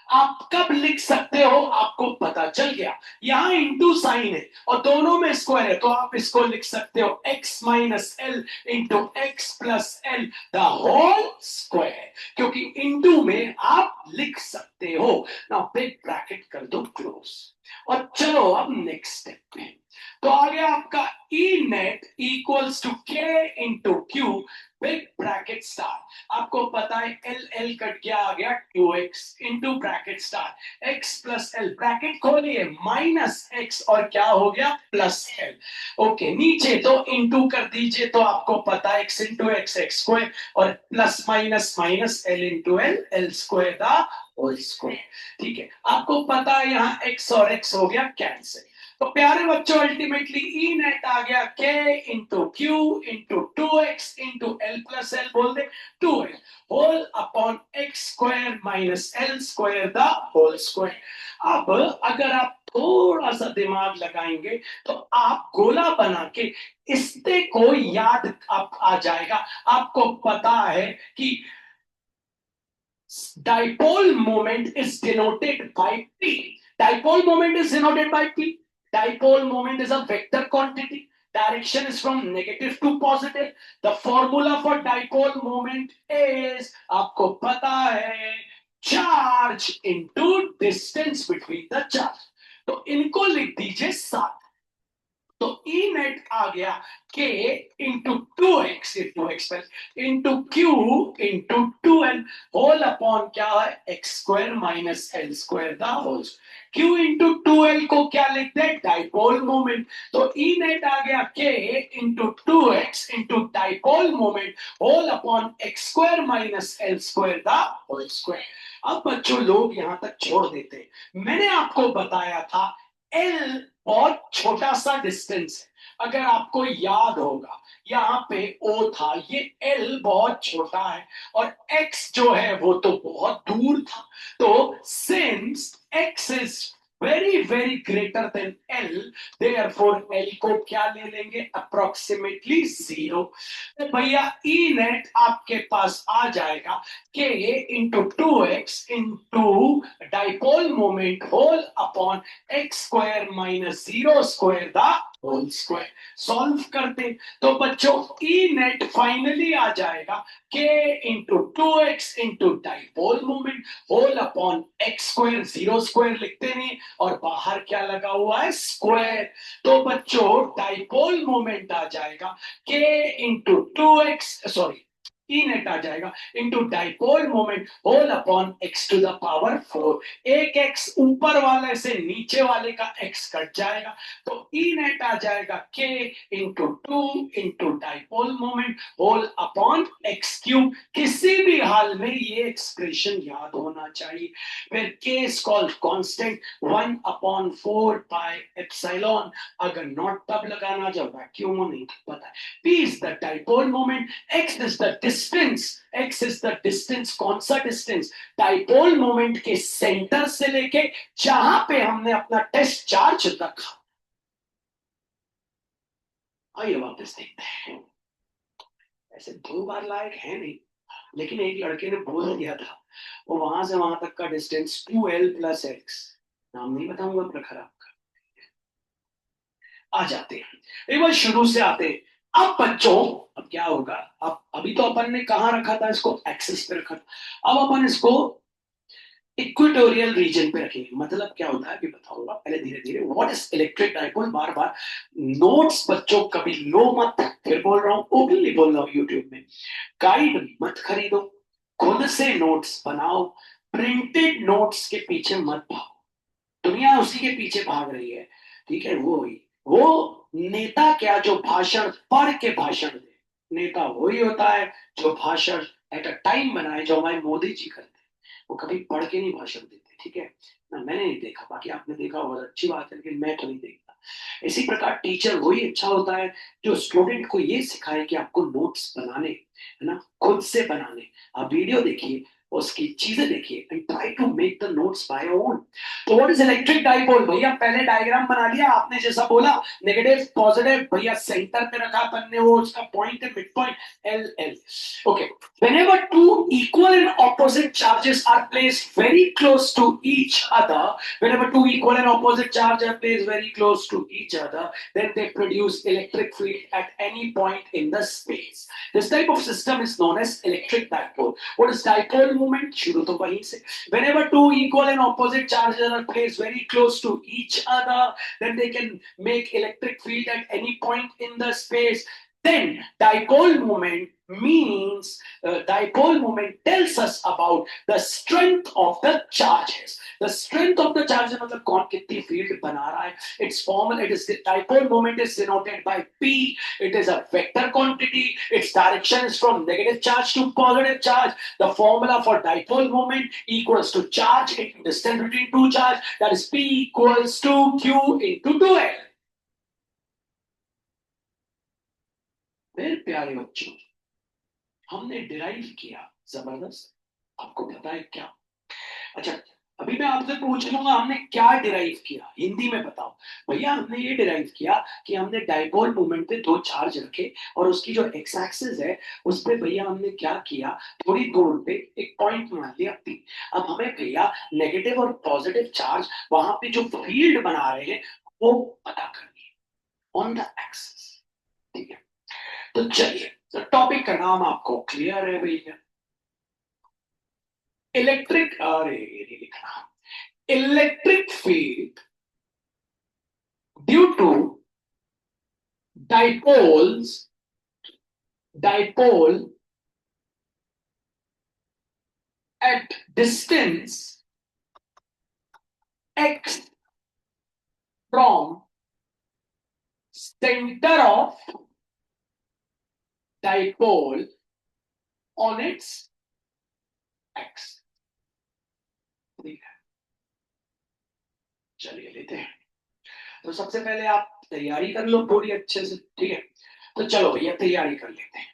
आप कब लिख सकते हो, आपको पता चल गया। यहां इंटू साइन है और दोनों में स्क्वायर है, तो आप इसको लिख सकते हो x minus L into x plus L the whole square, क्योंकि इंटू में आप लिख सकते हो ना। बिग ब्रैकेट कर दो क्लोज, और चलो अब नेक्स्ट स्टेप पे। तो आ गया आपका ई net equals to k into Q big bracket star. आपको पता है एल एल कट गया, आ गया 2x into bracket star x plus L, bracket खोलिए, माइनस x और क्या हो गया प्लस एल। ओके, नीचे तो इंटू कर दीजिए, तो आपको पता है x into X x square और plus minus minus L into L L square the whole square. ठीक है, आपको पता है यहाँ x और x हो गया कैंसिल। तो प्यारे बच्चों अल्टीमेटली ई नेट आ गया k into Q into 2x into l plus l, बोल दे 2l whole upon x square minus L square the whole square. अब अगर आप थोड़ा सा दिमाग लगाएंगे तो आप गोला बना के इससे को याद आप आ जाएगा। आपको पता है कि dipole moment is denoted by P. Dipole moment is denoted by P. Dipole moment is a vector quantity. Direction is from negative to positive. The formula for dipole moment is, आपको पता है, charge into distance between the charge। तो इनको लिख दीजिए साथ। तो ई नेट आ गया k into 2x into x into Q into 2l whole upon क्या है x square minus L square the whole. q into 2l को क्या लिखते हैं, डाइपोल मोमेंट। तो ई नेट आ गया k into 2x into dipole moment whole upon x square minus L square the whole square. अब बच्चों लोग यहां तक छोड़ देते हैं। मैंने आपको बताया था एल बहुत छोटा सा डिस्टेंस है। अगर आपको याद होगा यहाँ पे O था, ये L बहुत छोटा है और X जो है वो तो बहुत दूर था। तो since X is very very greater then L, therefore L को क्या ले लेंगे, अप्रोक्सीमेटली 0। तो भैया E नेट आपके पास आ जाएगा K into 2x into dipole moment whole upon x square minus 0 square the whole square. Solve करते तो बच्चों ई नेट फाइनली आ जाएगा k into 2x into dipole moment whole upon x square, 0 square लिखते नहीं और बाहर क्या लगा हुआ है, स्क्वायर। तो बच्चों डाइपोल मोमेंट आ जाएगा k into 2x, sorry E net आ जाएगा into dipole moment whole upon x to the power 4। एक एक्स ऊपर वाले से नीचे वाले का एक्स कट जाएगा, तो ई नेट आ जाएगा k into 2 into dipole moment whole upon x cube. किसी भी हाल में ये एक्सप्रेशन याद होना चाहिए। फिर k is called constant 1 upon 4 pi epsilon. अगर नॉट तब लगाना जब वैक्यूम हो, नहीं तो पता है। p is the dipole moment, x is the distance. x is the distance, कौन सा डिस्टेंस, डाइपोल मोमेंट के सेंटर से लेके जहां पे हमने अपना टेस्ट चार्ज रखा। आइए वापस देखते हैं। ऐसे दो बार लायक है नहीं, लेकिन एक लड़के ने बोल दिया था वो वहां से वहां तक का डिस्टेंस 2l प्लस एक्स, नाम नहीं बताऊंगा प्रखर आपका। आ जाते हैं एक बार शुरू से आते हैं। अब बच्चों अब क्या होगा, अब अभी तो अपन ने कहा रखा था, इसको एक्सिस पे रखा था। अब अपन इसको इक्वेटोरियल रीजन पे रखेंगे। मतलब क्या होता है अभी बताऊंगा, पहले धीरे धीरे। What is electric dipole, bar bar notes बच्चों कभी लो मत, फिर बोल रहा हूँ, ओपनली बोल रहा हूँ यूट्यूब में, गाइड मत खरीदो, खुद से नोट्स बनाओ, प्रिंटेड नोट्स के पीछे मत भागो। दुनिया उसी के पीछे भाग रही है, ठीक है। वो नेता क्या जो भाषण पढ़ के भाषण दे, नेता वही होता है जो भाषण एट अ टाइम बनाए, जो हमारे मोदी जी करते हैं। वो कभी पढ़ के नहीं भाषण देते, ठीक है ना। मैंने नहीं देखा, बाकी आपने देखा बहुत अच्छी बात है, लेकिन मैं तो नहीं देखता। इसी प्रकार टीचर वही अच्छा होता है जो स्टूडेंट को ये सिखाए कि आपको नोट्स बनाने, है ना, खुद से बनाने। आप वीडियो देखिए, उसकी चीजें देखिए, and try to make the notes by own. तो व्हाट इज इलेक्ट्रिक डाइपोल, भैया पहले डायग्राम बना लिया आपने, जैसा बोला नेगेटिव पॉजिटिव, भैया सेंटर पे रखा अपन ने, वो उसका पॉइंट है mid point, L L. Okay, whenever two equal and opposite charges are placed very close to each other, whenever two equal and opposite charges are placed very close to each other, then they produce electric field at any point in the space. This type of system is known as electric dipole. What is dipole moment? शुरू तो वहीं से। Whenever two equal and opposite charges are placed very close to each other, then they can make electric field at any point in the space. Then dipole moment means dipole moment tells us about the strength of the charges. The strength of the charges मतलब कौन कितनी फील्ड बना रहा है। Its formula, it is dipole moment is denoted by P. It is a vector quantity. Its direction is from negative charge to positive charge. The formula for dipole moment equals to charge into distance between two charge. That is P equals to Q into 2L. मेरे प्यारे बच्चों, हमने डिराइव किया, जबरदस्त। आपको पता है क्या? अच्छा, अभी मैं आपसे पूछ लूंगा हमने क्या डिराइव किया, हिंदी में बताओ। भैया हमने ये डिराइव किया कि हमने डाइपोल मोमेंट पे दो चार्ज रखे, और उसकी जो एक्स एक्सिस है उस पे भैया हमने क्या किया, थोड़ी दूर पे एक पॉइंट मान लिया P। अब हमें भैया नेगेटिव और पॉजिटिव चार्ज वहां पे जो फील्ड बना रहे हैं वो पता करनी है ऑन द एक्सिस, ठीक है। तो चलिए, तो टॉपिक का नाम आपको क्लियर है भैया, इलेक्ट्रिक, अरे ये नहीं लिखना, electric field due to dipoles, dipole at distance x from center of dipole on its x। ठीक है, चलिए लेते हैं। तो सबसे पहले आप तैयारी कर लो पूरी अच्छे से, ठीक है। तो चलो भैया तैयारी कर लेते हैं।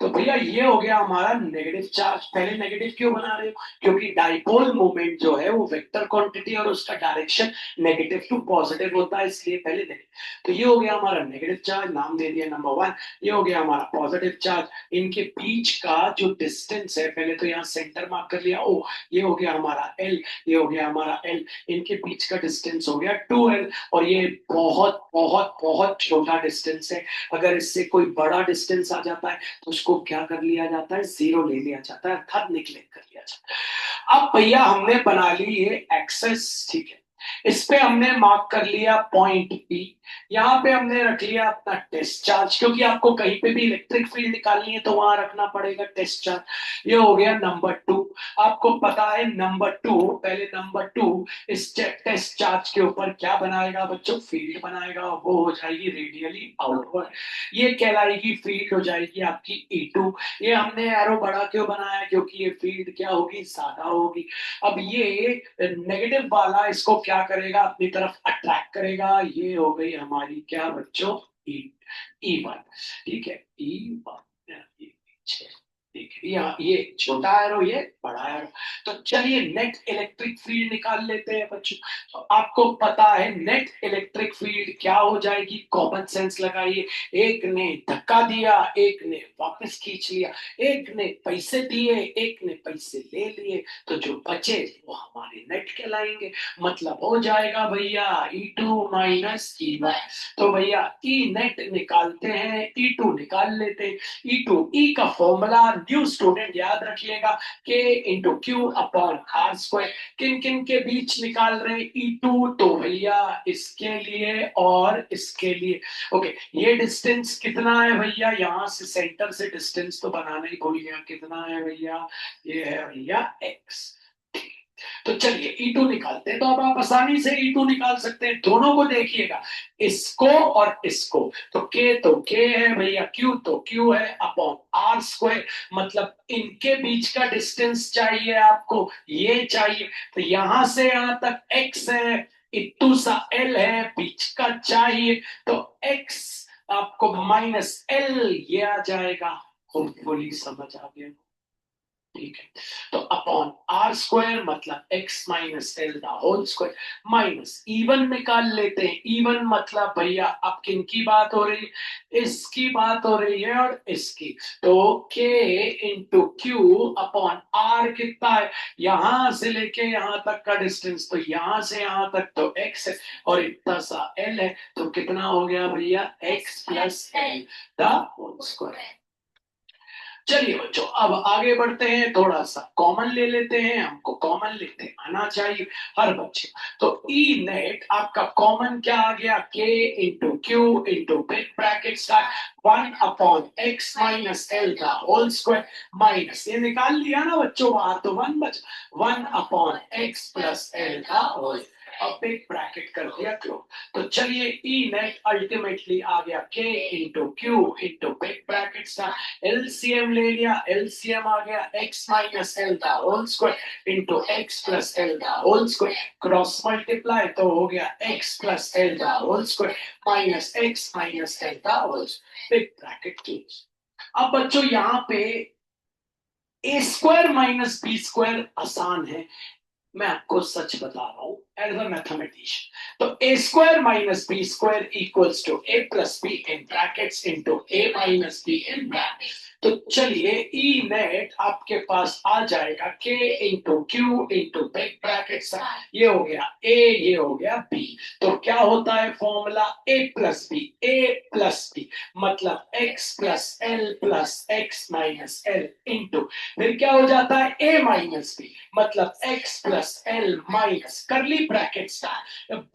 तो भैया ये हो गया हमारा नेगेटिव चार्ज। पहले नेगेटिव क्यों बना रहे हो? क्योंकि डाइपोल मोमेंट जो है वो वेक्टर क्वांटिटी और उसका डायरेक्शन नेगेटिव टू पॉजिटिव होता है, इसलिए पहले नेगेटिव। तो ये हो गया हमारा नेगेटिव चार्ज, नाम दे दिया नंबर 1। ये हो गया हमारा पॉजिटिव चार्ज। इनके बीच का जो डिस्टेंस है, पहले तो यहाँ सेंटर मार्क कर लिया, ओ ये हो गया हमारा एल, ये हो गया हमारा एल। इनके बीच का डिस्टेंस हो गया 2L, और ये बहुत बहुत बहुत छोटा डिस्टेंस है। अगर इससे कोई बड़ा डिस्टेंस आ जाता है तो उसको क्या कर लिया जाता है, जीरो ले लिया जाता है, अर्थात निगलेक्ट कर लिया जाता है। अब भैया हमने बना ली ये एक्सेस, ठीक है। इस पे हमने मार्क कर लिया पॉइंट पी। यहाँ पे हमने रख लिया अपना टेस्ट चार्ज, क्योंकि आपको कहीं पे भी इलेक्ट्रिक फील्ड निकालनी है तो वहां रखना पड़ेगा टेस्ट चार्ज। ये हो गया नंबर 2। आपको पता है नंबर 2, पहले नंबर 2 इस टेस्ट चार्ज के ऊपर क्या बनाएगा बच्चों, फील्ड बनाएगा, वो हो जाएगी रेडियली आउटवर्ड। ये कहलाएगी फील्ड, हो जाएगी आपकी E2। ये हमने एरो बड़ा क्यों बनाया, क्योंकि ये फील्ड क्या होगी, ज्यादा होगी। अब ये नेगेटिव वाला इसको क्या करेगा, अपनी तरफ अट्रैक्ट करेगा। ये हो गई हमारी क्या बच्चों, E1, ठीक है, E1। ठीक है, ये छोटा एरो, ये बड़ा एरो। तो चलिए नेट इलेक्ट्रिक फील्ड निकाल लेते हैं बच्चों। तो आपको पता है नेट इलेक्ट्रिक फील्ड क्या हो जाएगी, कॉमन सेंस लगाइए। एक ने धक्का दिया, एक ने वापस खींच लिया, एक ने पैसे दिए, एक ने पैसे ले लिए, तो जो बचे वो हमारे नेट कहलाएंगे। मतलब हो जाएगा भैया E2 माइनस E1। तो भैया ई नेट निकालते हैं, E2 निकाल लेते हैं। E2 E का फॉर्मूला न्यू स्टूडेंट याद रखिएगा K into q upon r square. किन किन के बीच निकाल रहे हैं E2, तो भैया इसके लिए और इसके लिए। ओके, ये डिस्टेंस कितना है भैया, यहां से सेंटर से डिस्टेंस तो बनाना ही भूल गया, कितना है भैया, ये है भैया x। तो चलिए E2 निकालते हैं। तो अब आप आसानी से E2 निकाल सकते हैं, दोनों को देखिएगा, इसको और इसको। तो K है भैया, Q तो Q है अपॉन R स्क्वायर, मतलब इनके बीच का डिस्टेंस चाहिए आपको, ये चाहिए। तो यहां से यहां तक x है, इतू सा L है, बीच का चाहिए, तो x आपको -L ये आ जाएगा। होपफुली समझ आ गया, ठीक है। तो अपॉन आर स्क्वायर मतलब x minus L the whole square, minus even निकाल लेते हैं। इवन मतलब भैया अब किन की बात हो रही है, इसकी बात हो रही है और इसकी। तो के इंटू क्यू अपॉन आर कितना है, यहां से लेके यहां तक का डिस्टेंस, तो यहां से यहां तक तो एक्स है और इतना सा एल है, तो कितना हो गया भैया, x plus L the whole square. चलिए बच्चों, अब आगे बढ़ते हैं, थोड़ा सा कॉमन ले लेते हैं, हमको कॉमन लेते आना चाहिए हर बच्चे। तो ई नेट आपका कॉमन क्या आ गया, K into Q into big bracket start 1/x - l का होल स्क्वायर, माइनस ये निकाल लिया ना बच्चों बाहर, तो 1 बचा, 1/x+l का होल, अब बिग ब्रैकेट कर दिया क्लोज। तो चलिए ई नेट अल्टीमेटली आ गया K into Q into big bracket start, LCM ले लिया, एलसीएम आ गया x - l का होल स्क्वायर इंटू x+l का होल स्क्वायर, क्रॉस मल्टीप्लाई तो हो गया x+l का whole square minus x - l का whole square, big bracket close. अब बच्चों यहाँ पे a square minus B square आसान है, मैं आपको सच बता रहा हूं एज अ मैथमेटिशियन। तो A square minus B square equals to A plus B in brackets into A minus B in bracket. तो चलिए ई नेट आपके पास आ जाएगा K into Q into big bracket, ये हो गया ए, ये हो गया बी। तो क्या होता है फॉर्मूला, ए प्लस बी मतलब x plus x l into, फिर क्या हो जाता है ए माइनस बी मतलब x plus l minus curly bracket start,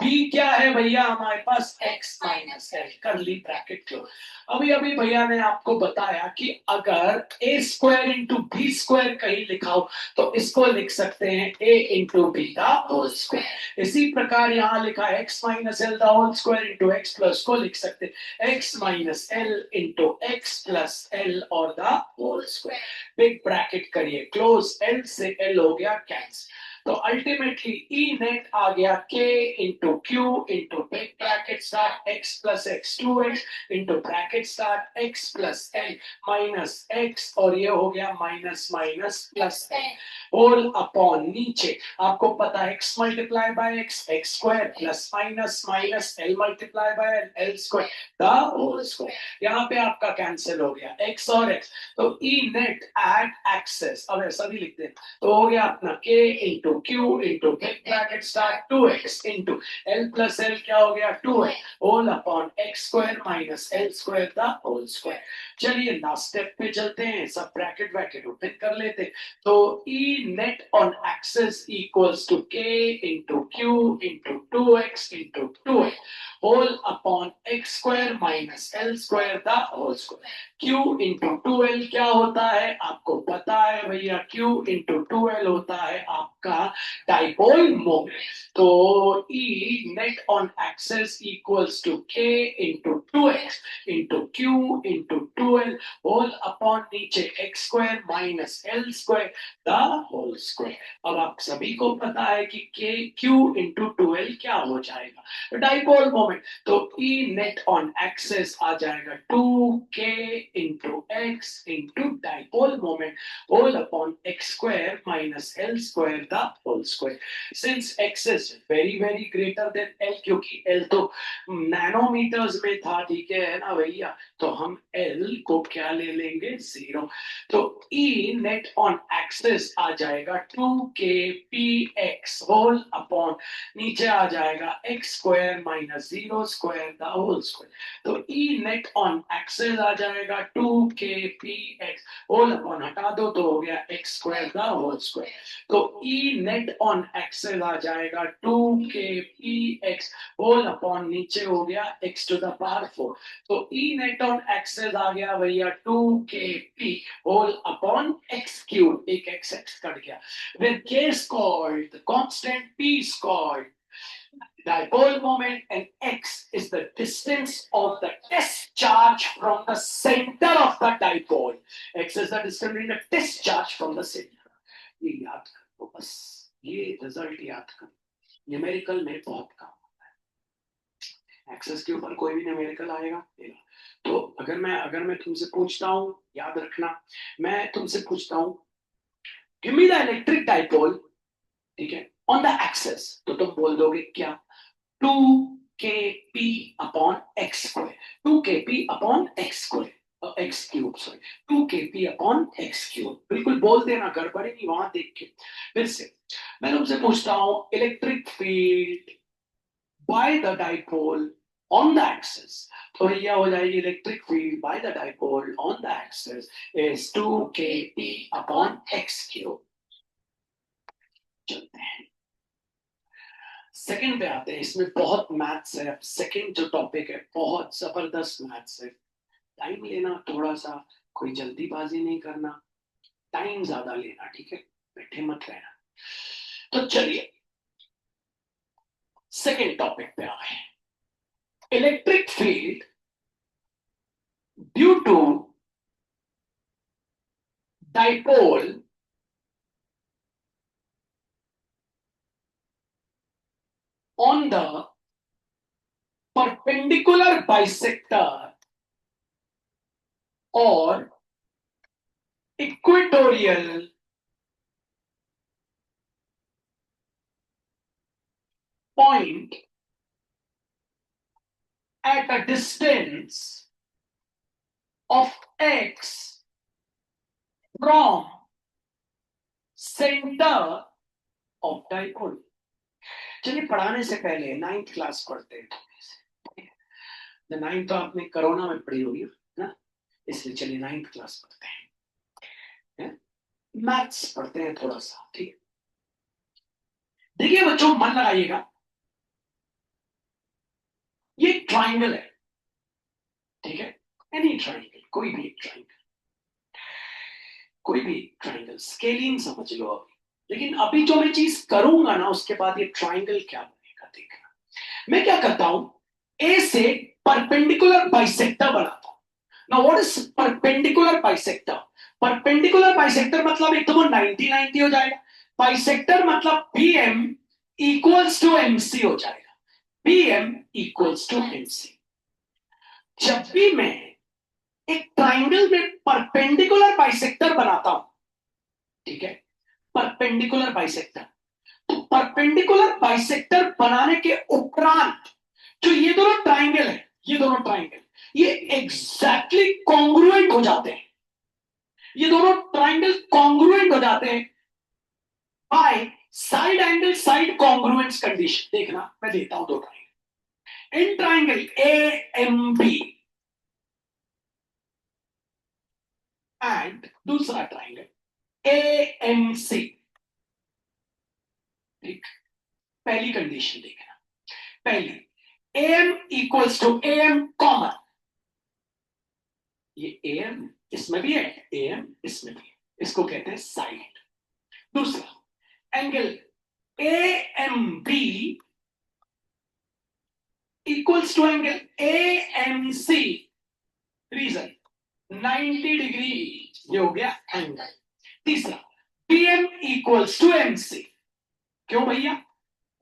b क्या है भैया हमारे पास x minus l curly bracket close. अभी अभी भैया ने आपको बताया कि अगर a square into b square कहीं लिखा हो तो इसको लिख सकते हैं a into b the whole square. इसी प्रकार यहाँ लिखा है x minus L the whole square into x plus को लिख सकते हैं x minus L into x plus L और the whole square, big bracket करिए क्लोज, एल से एल हो गया कैंसिल। तो अल्टीमेटली ई नेट आ गया K into Q into big bracket start x plus x 2x into bracket start x plus l minus x, और ये हो गया minus minus plus l whole upon नीचे आपको पता है x multiply by x x square plus minus minus l multiply by l square the whole square. यहाँ पे आपका कैंसिल हो गया x और x, तो ई नेट एट एक्सेस, अब ऐसा भी लिखते हैं, तो हो गया अपना k into Q into big bracket start 2x into l plus l क्या हो गया 2x whole upon x square minus L square the whole square. चलिए लास्ट स्टेप पे चलते हैं, सब ब्रैकेट ब्रैकेट ओपन कर लेते हैं। तो E net on axis equals to k into Q into 2x into 2x whole upon x square minus L square the whole square. Q into two L क्या होता है आपको पता है भैया, Q इंटू टू एल होता है आपका डाइपोल मोमेंट। तो E net on axis equals to K into 2x into Q into 2l whole upon नीचे X square minus L square the whole square. अब आप सभी को पता है कि K Q इंटू 2l क्या हो जाएगा, डाइपोल मोमेंट। तो E नेट ऑन एक्सेस आ जाएगा 2K into x into dipole moment whole upon x square minus L square the whole square. Since x is very very greater than l, क्योंकि एल तो नैनोमीटर्स में था, ठीक है ना भैया, तो हम एल को क्या ले लेंगे 0। तो ई नेट ऑन एक्सेस आ जाएगा 2k p x होल अपॉन नीचे आ जाएगा x square minus 0 square the whole square. तो E net on axis आ जाएगा 2kpx होल अपॉन, हटा दो तो हो गया x square the whole square. तो E net on axis आ जाएगा 2kpx होल अपॉन, नीचे हो गया x to the power 4. तो E net on axis आ गया भैया 2kp whole upon x cube, एक x कट गया. When k is called, the constant p is called dipole moment, and x is the distance of the test charge from the center of the dipole. X is the distance in the test charge from the center. ये याद करो बस, ये रिजल्ट याद करो. न्यूमेरिकल में बहुत काम होता है. एक्सेस के ऊपर कोई भी न्यूमेरिकल आएगा. तो अगर मैं तुमसे पूछता हूं, याद रखना, मैं तुमसे पूछता हूं give me the electric dipole, ठीक है, ऑन द एक्सेस, तो तुम बोल दोगे क्या? 2kp upon x square, 2kp upon x square, x cube, sorry 2kp upon x cube. बिल्कुल बोल देना, गड़बड़ी नहीं वहां देख के. फिर से मैं तुमसे पूछता हूं electric field by the dipole on the axis, तो यह हो जाएगी electric field by the dipole on the axis is 2kp upon x cube. चलते हैं सेकंड पे आते हैं. इसमें बहुत मैथ्स है. सेकंड जो टॉपिक है बहुत जबरदस्त मैथ्स है. टाइम लेना थोड़ा सा, कोई जल्दीबाजी नहीं करना, टाइम ज्यादा लेना, ठीक है, बैठे मत रहना. तो चलिए सेकंड टॉपिक पे आए. Electric field due to dipole on the perpendicular bisector or equatorial point at a distance of x from center of dipole. चलिए पढ़ाने से पहले 9th क्लास पढ़ते हैं. 9th तो आपने कोरोना में पढ़ी होगी ना, इसलिए चलिए 9th क्लास पढ़ते हैं. मैथ्स पढ़ते हैं थोड़ा सा, ठीक. देखिए बच्चों, मन लगाइएगा, ये ट्राइंगल है, ठीक है, एनी ट्राइंगल, कोई भी ट्राइंगल, कोई भी ट्राइंगल, स्केलिंग समझ लो अभी. लेकिन अभी जो मैं चीज करूंगा ना, उसके बाद ये ट्राइंगल क्या बनेगा देखना. मैं क्या करता हूं, ए से परपेंडिकुलर बाइसेक्टर बनाता हूं. Now what is perpendicular bisector? Perpendicular bisector मतलब एक तो वो 90-90 हो जाएगा. बाइसेक्टर मतलब पीएम इक्वल्स टू एमसी हो जाएगा. PM equals to MC. जब भी मैं एक ट्राइंगल में परपेंडिकुलर बाइसेक्टर बनाता हूं, ठीक है, परपेंडिकुलर बाइसेक्टर, तो परपेंडिकुलर बाइसेक्टर बनाने के उपरांत जो ये दोनों ट्राइंगल है, ये दोनों ट्राइंगल, ये एग्जैक्टली कॉन्ग्रुएंट हो जाते हैं. ये दोनों ट्राइंगल कॉन्ग्रुएंट हो जाते हैं by side angle side congruence condition. देखना मैं देता हूं दो triangle. In triangle A M B and दूसरा ट्राइंगल ए एम सी. ठीक, पहली कंडीशन देखना. पहली, M equals to M common, ये एम इसमें भी है, एम इसमें भी है, इसको कहते हैं साइड. दूसरा, angle A M B equals to angle A M C. Reason 90 degree, ये हो गया एंगल. तीसरा, P M equals to M C. क्यों भैया?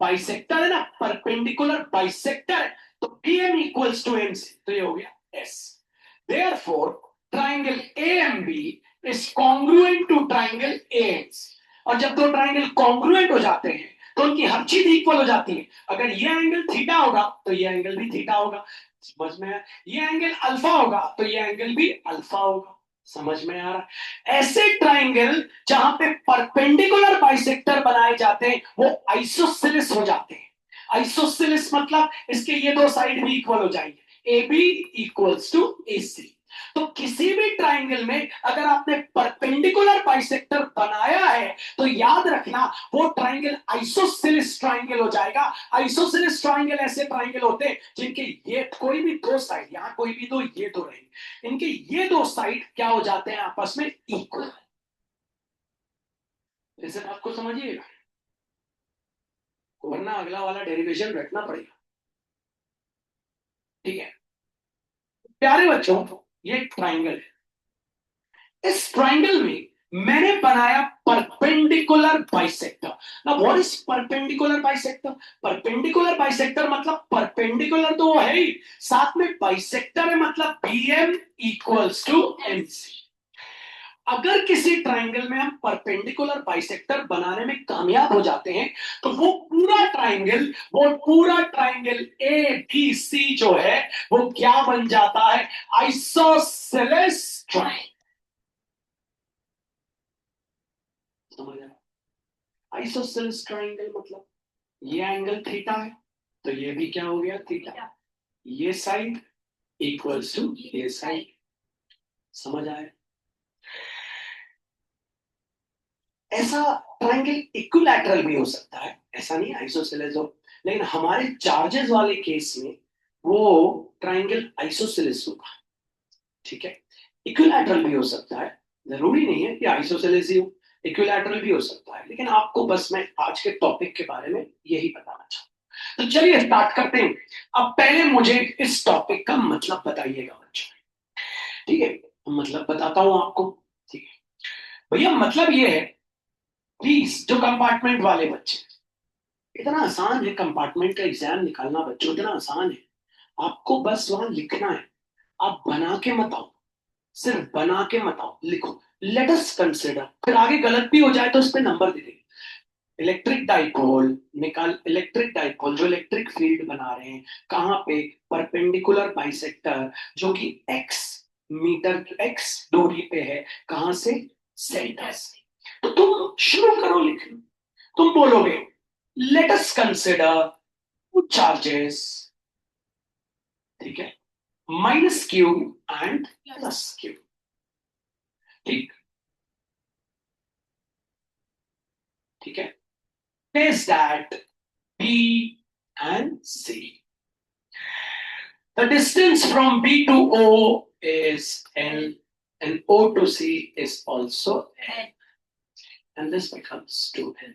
बाइसेक्टर है ना, परपेंडिकुलर बाइसेक्टर, तो पीएम इक्वल्स टू एमसी, तो ये हो गया S. Therefore triangle AMB is congruent to triangle AMC. और जब दो ट्राइंगल कॉन्ग्रुएंट हो जाते हैं तो उनकी हर चीज इक्वल हो जाती है. अगर ये एंगल थीटा होगा तो ये एंगल भी थीटा होगा. समझ में आया? ये एंगल अल्फा होगा तो ये एंगल भी अल्फा होगा. समझ में आ रहा? ऐसे ट्राइंगल जहां पे परपेंडिकुलर बाइसेक्टर बनाए जाते हैं वो आइसोसेलेस हो जाते हैं. आइसोसेलेस मतलब इसके ये दो साइड भी इक्वल हो जाएंगे, ए बी इक्वल्स टू ए सी। तो किसी भी ट्राइंगल में अगर आपने परपेंडिकुलर बाइसेक्टर बनाया है तो याद रखना वो ट्राइंगल आइसोसेलेस ट्राइंगल हो जाएगा। आइसोसेलेस ट्राइंगल ऐसे ट्राइंगल होते हैं जिनके ये कोई भी दो साइड, यहां कोई भी दो, ये दो रहेंगे, इनके ये दो साइड क्या हो जाते हैं आपस में इक्वल। इसे बात को समझिएगा, वरना अगला वाला डेरिवेशन रखना पड़ेगा। ठीक है प्यारे बच्चों, ये ट्राइंगल है। इस ट्राइंगल में मैंने बनाया परपेंडिकुलर बाइसेक्टर। ना what is perpendicular bisector? Perpendicular bisector मतलब परपेंडिकुलर तो वो है ही, साथ में बाइसेक्टर है मतलब बीएम इक्वल्स टू एमसी। अगर किसी ट्राइंगल में हम परपेंडिकुलर बाइसेक्टर बनाने में कामयाब हो जाते हैं तो वो पूरा ट्राइंगल ए बी सी जो है वो क्या बन जाता है? Isosceles triangle. समझ आया? आइसोसेलेस ट्राइंगल मतलब ये एंगल थीटा है तो ये भी क्या हो गया? थीटा। ये साइड इक्वल्स टू ये साइड। समझ आया? ऐसा ट्राइंगल इक्विलैटरल भी हो सकता है, ऐसा नहीं आइसोसेलेस हो, लेकिन हमारे चार्जेस वाले केस में वो ट्राइंगल आइसोसेलेस होगा। ठीक है इक्विलैटरल भी हो सकता है, जरूरी नहीं है कि आइसोसेलेस ही हो, इक्विलैटरल भी हो सकता है, लेकिन आपको बस मैं आज के टॉपिक के बारे में यही बताना चाहूँ। तो चलिए स्टार्ट करते हैं। अब पहले मुझे इस टॉपिक का मतलब बताइएगा बच्चों। ठीक है मतलब बताता हूं आपको। ठीक है भैया, मतलब ये है, प्लीज जो कंपार्टमेंट वाले बच्चे, इतना आसान है कंपार्टमेंट का एग्जाम निकालना बच्चों, इतना आसान है। आपको बस वहां लिखना है, आप बना के मत आओ, सिर्फ बना के मत आओ, लिखो लेट अस कंसिडर, फिर आगे गलत भी हो जाए तो इस पे नंबर दे देंगे। इलेक्ट्रिक डाइपोल निकाल, इलेक्ट्रिक डाइपोल जो इलेक्ट्रिक फील्ड बना रहे हैं कहां पे? परपेंडिकुलर बाइसेक्टर जो कि एक्स मीटर एक्स दूरी पे है, कहां से? सेंटर से। तो तुम शुरू करो लिखना, तुम बोलोगे let us consider two charges, ठीक है, minus q and plus q. ठीक, ठीक है, place that B and C. The distance from B to O is L, and O to C is also L, and this becomes 2L.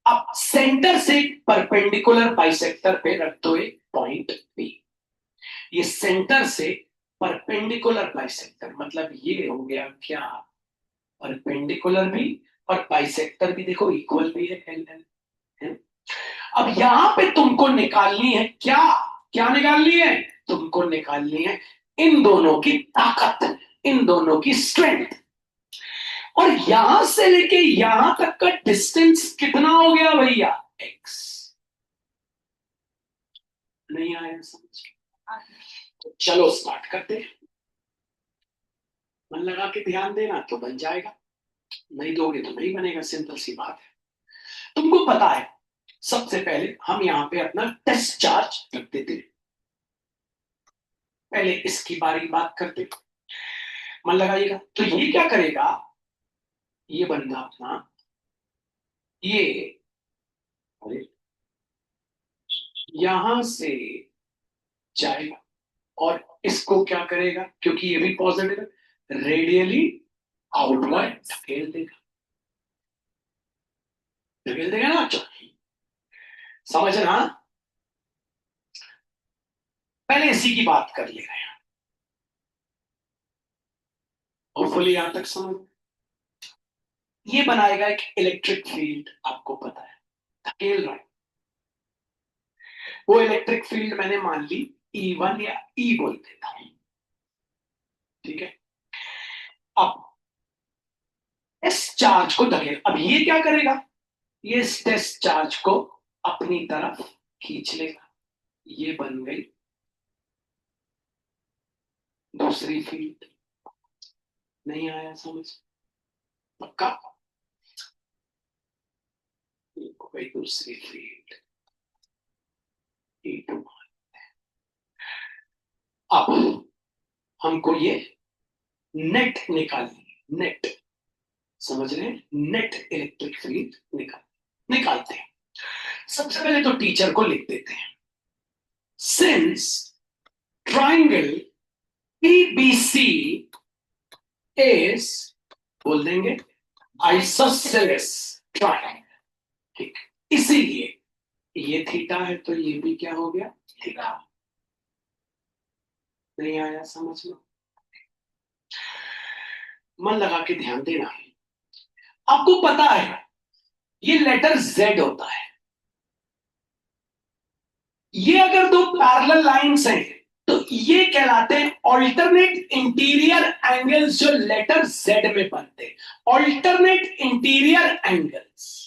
अब सेंटर से परपेंडिकुलर बाइसेक्टर पे रख दो एक पॉइंट बी। ये सेंटर से परपेंडिकुलर बाइसेक्टर मतलब ये हो गया क्या? परपेंडिकुलर भी और बाइसेक्टर भी देखो इक्वल भी है, एल एल है। अब यहां पे तुमको निकालनी है क्या? क्या निकालनी है? तुमको निकालनी है इन दोनों की ताकत, इन दोनों की स्ट्रेंथ। और यहां से लेके यहां तक का डिस्टेंस कितना हो गया भैया? एक्स। नहीं आया समझ? तो चलो स्टार्ट करते हैं। मन लगा के ध्यान देना तो बन जाएगा, नहीं दोगे तो नहीं बनेगा, सिंपल सी बात है। तुमको पता है सबसे पहले हम यहां पे अपना टेस्ट चार्ज रख देते हैं। पहले इसकी बारी बात करते, मन लगाइएगा। तो ये क्या करेगा? ये बंदा अपना ये, अरे, यहां से जाएगा और इसको क्या करेगा, क्योंकि ये भी पॉजिटिव है, रेडियली आउटवर्ड ढकेल देगा ना बच्चों? समझना, पहले इसी की बात कर ले रहे हैं, होपफुली यहां तक समझ। ये बनाएगा एक इलेक्ट्रिक फील्ड, आपको पता है धकेल रहा है। वो इलेक्ट्रिक फील्ड मैंने मान ली E1 या ई बोल देता हूं। ठीक है अब इस चार्ज को धकेल, अब ये क्या करेगा? ये इस टेस्ट चार्ज को अपनी तरफ खींच लेगा, ये बन गई दूसरी फील्ड। नहीं आया समझ? पक्का? कोई दूसरी फील्ड E2। अब हमको ये नेट निकालनी, नेट, समझ रहे हैं, नेट इलेक्ट्रिक फील्ड निकालते हैं। सबसे पहले तो टीचर को लिख देते हैं, सिंस ट्राइंगल PBC इज, बोल देंगे आइसोसेलेस ट्राइंगल, ठीक, इसीलिए ये थीटा है तो ये भी क्या हो गया, थीटा। नहीं आया समझ में? मन लगा के ध्यान देना। आपको पता है ये लेटर Z होता है, ये अगर दो पैरेलल लाइंस हैं तो ये कहलाते हैं ऑल्टरनेट इंटीरियर एंगल्स, जो लेटर Z में बनते हैं, ऑल्टरनेट इंटीरियर एंगल्स।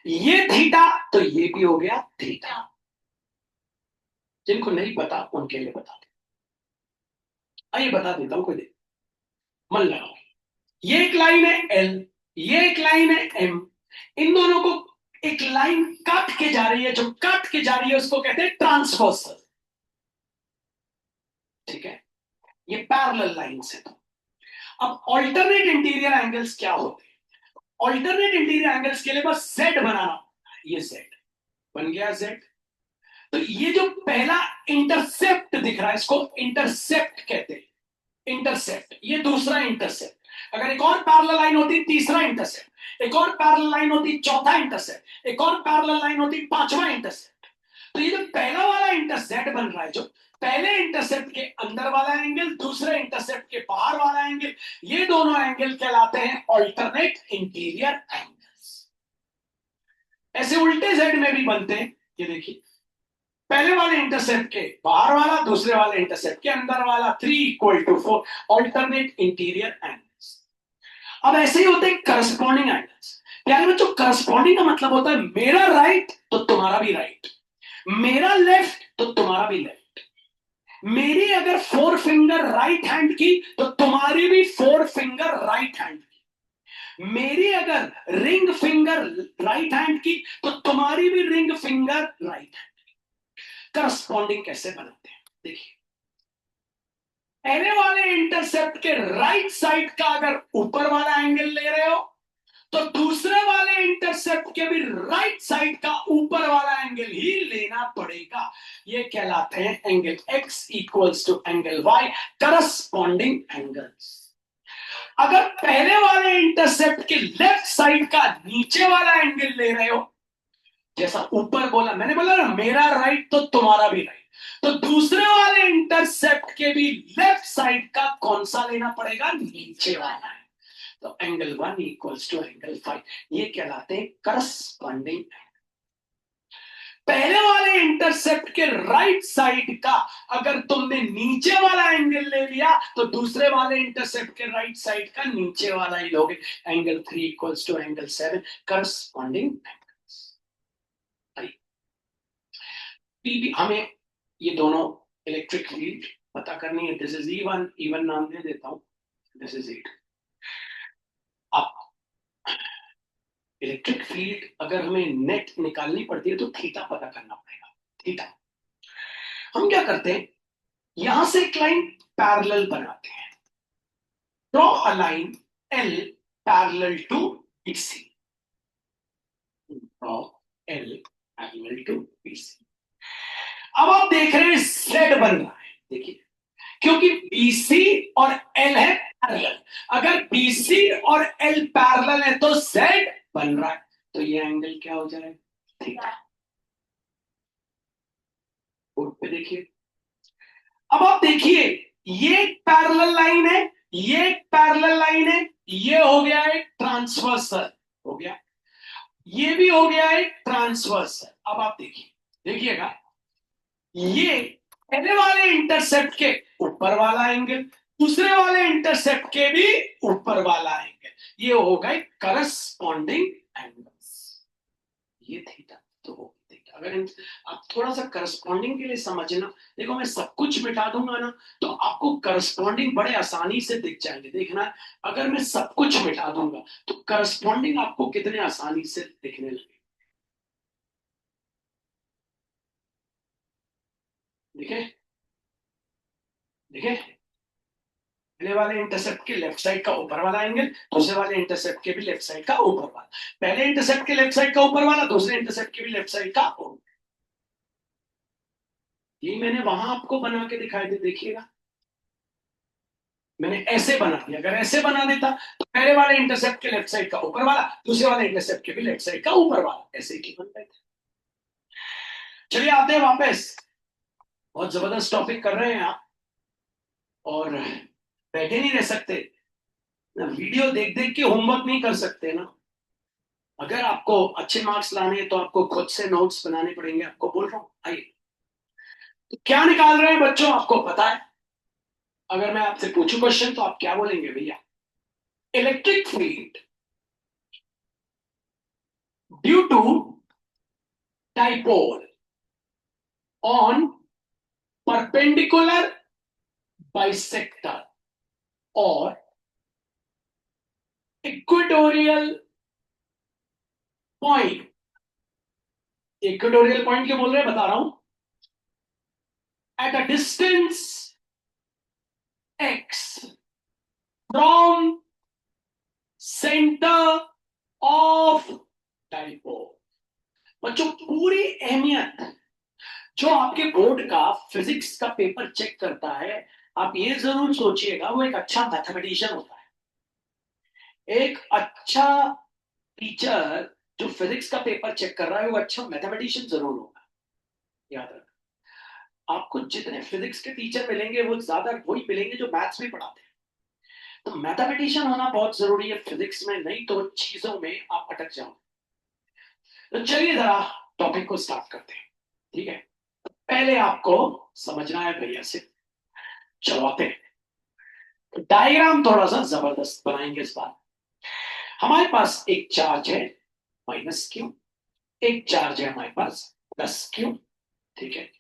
ये थीटा तो ये भी हो गया थीटा। जिनको नहीं पता उनके लिए बता दे, आइए बता देता हूं, कोई देख, मन लगाओ। ये एक लाइन है L, ये एक लाइन है M, इन दोनों को एक लाइन काट के जा रही है, जो काट के जा रही है उसको कहते हैं ट्रांसवर्सल, ठीक है, ये पैरेलल लाइंस है। तो अब ऑल्टरनेट इंटीरियर एंगल्स क्या होते हैं? ऑल्टरनेट इंटीरियर एंगल्स के लिए बस Z बनाना, ये Z बन गया Z। तो ये जो पहला इंटरसेप्ट दिख रहा है इसको इंटरसेप्ट कहते हैं, इंटरसेप्ट, ये दूसरा इंटरसेप्ट। अगर एक और पैरेलल लाइन होती तीसरा इंटरसेप्ट, एक और पैरेलल लाइन होती चौथा इंटरसेप्ट, एक और पैरेलल लाइन होती पांचवा इंटरसेप्ट। तो ये जो पहला वाला इंटरसेप्ट बन रहा है, जो पहले इंटरसेप्ट के अंदर वाला एंगल, दूसरे इंटरसेप्ट के बाहर वाला एंगल, ये दोनों एंगल कहलाते हैं ऑल्टरनेट इंटीरियर एंगल्स। ऐसे उल्टे Z में भी बनते हैं, ये देखिए, पहले वाले इंटरसेप्ट के बाहर वाला, दूसरे वाले इंटरसेप्ट के अंदर वाला, 3 = 4, ऑल्टरनेट इंटीरियर एंगल्स। अब ऐसे ही होते हैं करस्पॉन्डिंग एंगल्स। प्यारे बच्चों, करस्पॉन्डिंग का मतलब होता है मेरा राइट तो तुम्हारा भी राइट, मेरा लेफ्ट तो तुम्हारा भी लेफ्ट, मेरी अगर 4 फिंगर राइट हैंड की तो तुम्हारी भी 4 फिंगर राइट हैंड की, मेरी अगर रिंग फिंगर राइट हैंड की तो तुम्हारी भी ring finger right hand. Corresponding कैसे बनाते हैं देखिए, पहले वाले इंटरसेप्ट के राइट साइड का अगर ऊपर वाला एंगल ले रहे हो तो दूसरे वाले इंटरसेप्ट के भी राइट साइड का ऊपर वाला एंगल ही लेना पड़ेगा। ये कहलाते हैं angle X = angle Y, corresponding angles. अगर पहले वाले इंटरसेप्ट के लेफ्ट साइड का नीचे वाला एंगल ले रहे हो, जैसा ऊपर बोला, मैंने बोला ना मेरा राइट तो तुम्हारा भी राइट, तो दूसरे वाले इंटरसेप्ट के भी लेफ्ट साइड का कौन सा लेना पड़ेगा, नीचे वाला है। तो एंगल 1 = एंगल 5, ये कहलाते हैं करस्पॉन्डिंग। पहले वाले इंटरसेप्ट के राइट साइड का अगर तुमने नीचे वाला एंगल ले लिया तो दूसरे वाले इंटरसेप्ट के राइट साइड का नीचे वाला ही लोगे। Angle 3 = angle 7, corresponding angles. हमें ये दोनों इलेक्ट्रिक फील्ड पता करनी है। दिस इज E1, E1 नाम दे देता हूं, दिस इज E2। अब इलेक्ट्रिक फील्ड अगर हमें नेट निकालनी पड़ती है तो थीटा पता करना पड़ेगा। थीटा हम क्या करते हैं, यहां से एक लाइन पैरेलल बनाते हैं, draw a line L parallel to BC, draw L parallel to BC। अब आप देख रहे हैं Z बन रहा है, देखिए, क्योंकि BC और L है पैरेलल। अगर BC और L पैरेलल है तो Z बन रहा है, तो ये एंगल क्या हो जाएगा, थीटा। बोर्ड पे देखिए। अब आप देखिए, ये एक पैरेलल लाइन है, ये एक पैरेलल लाइन है, ये हो गया एक ट्रांसवर्सल, हो गया, ये भी हो गया एक ट्रांसवर्सल। अब आप देखिए, देखिएगा, ये पहले वाले इंटरसेप्ट के ऊपर वाला एंगल, दूसरे वाले इंटरसेप्ट के भी ऊपर वाला एंगल, ये हो गए करस्पॉन्डिंग एंगल्स। ये थीटा तो हो थीटा। अगर आप थोड़ा सा करस्पॉन्डिंग के लिए समझना, देखो मैं सब कुछ मिटा दूंगा ना तो आपको करस्पॉन्डिंग बड़े आसानी से दिख जाएंगे। देखना, अगर मैं सब कुछ मिटा दूंगा तो करस्पॉन्डिंग आपको कितने आसानी से दिखने लगे। देखे, देखे, पहले वाले इंटरसेप्ट के लेफ्ट साइड का ऊपर वाला एंगल, दूसरे वाले इंटरसेप्ट के भी लेफ्ट साइड का ऊपर वाला, पहले इंटरसेप्ट के लेफ्ट साइड का ऊपर वाला, दूसरे इंटरसेप्ट के भी लेफ्ट साइड का ऊपर। ये मैंने वहां आपको बना के दिखाई दे, देखिएगा, मैंने ऐसे बना दिया। अगर ऐसे बना देता तो पहले वाले इंटरसेप्ट के लेफ्ट साइड का ऊपर वाला, दूसरे वाले इंटरसेप्ट के भी लेफ्ट साइड का ऊपर वाला, ऐसे ही बन रहे थे। चलिए आते हैं वापस। बहुत जबरदस्त टॉपिक कर रहे हैं आप, और बैठे नहीं रह सकते ना, वीडियो देख देख के होमवर्क नहीं कर सकते ना। अगर आपको अच्छे मार्क्स लाने हैं तो आपको खुद से नोट्स बनाने पड़ेंगे, आपको बोल रहा हूं। आइए, तो क्या निकाल रहे हैं बच्चों, आपको पता है? अगर मैं आपसे पूछूं क्वेश्चन तो आप क्या बोलेंगे भैया? Electric field due to dipole on perpendicular bisector और इक्वेटोरियल पॉइंट। इक्वेटोरियल पॉइंट क्यों बोल रहे हैं, बता रहा हूं। At a distance x from centre of dipole. बच्चों, पूरी अहमियत जो आपके बोर्ड का फिजिक्स का पेपर चेक करता है, आप ये जरूर सोचिएगा वो एक अच्छा मैथमेटिशियन होता है। एक अच्छा टीचर जो फिजिक्स का पेपर चेक कर रहा है वो अच्छा मैथमेटिशियन जरूर होगा। याद रखना, आपको जितने फिजिक्स के टीचर मिलेंगे वो ज्यादा वही मिलेंगे जो मैथ्स भी पढ़ाते हैं। तो मैथमेटिशियन होना बहुत जरूरी है फिजिक्स में, नहीं तो चीजों में आप अटक जाओ। तो चलिए जरा टॉपिक को स्टार्ट करते हैं, ठीक है? पहले आपको समझना है भैया से, चलो आते हैं। डायग्राम थोड़ा सा जबरदस्त बनाएंगे इस बार। हमारे पास एक चार्ज है -Q, एक चार्ज है हमारे पास +Q, ठीक है?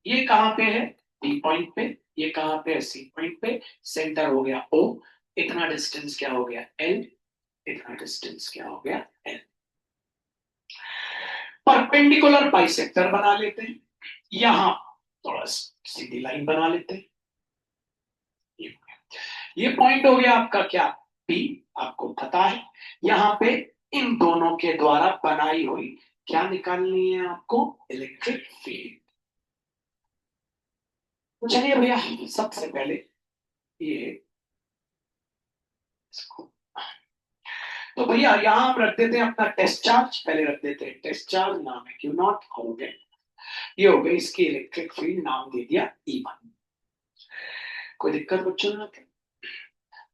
ये कहां पे है? बी पॉइंट पे। ये कहां पे है? सी पॉइंट पे। सेंटर हो गया O, इतना डिस्टेंस क्या हो गया? L, इतना डिस्टेंस क्या हो गया? L। परपेंडिकुलर बाइसेक्टर बना लेते हैं, यहां थोड़ा सीधी लाइन बना लेते हैं। ये पॉइंट हो गया आपका क्या? P। आपको पता है यहां पे इन दोनों के द्वारा बनाई हुई क्या निकालनी है आपको? Electric field. तो चलिए भैया, सबसे पहले ये इसको, तो भैया यहां हम रख देते हैं अपना टेस्ट चार्ज। पहले रख देते हैं टेस्ट चार्ज, नाम है Q0, हो गया। ये हो गई इसकी इलेक्ट्रिक फील्ड, नाम दे दिया E1। कोई दिक्कत बच्चों ना?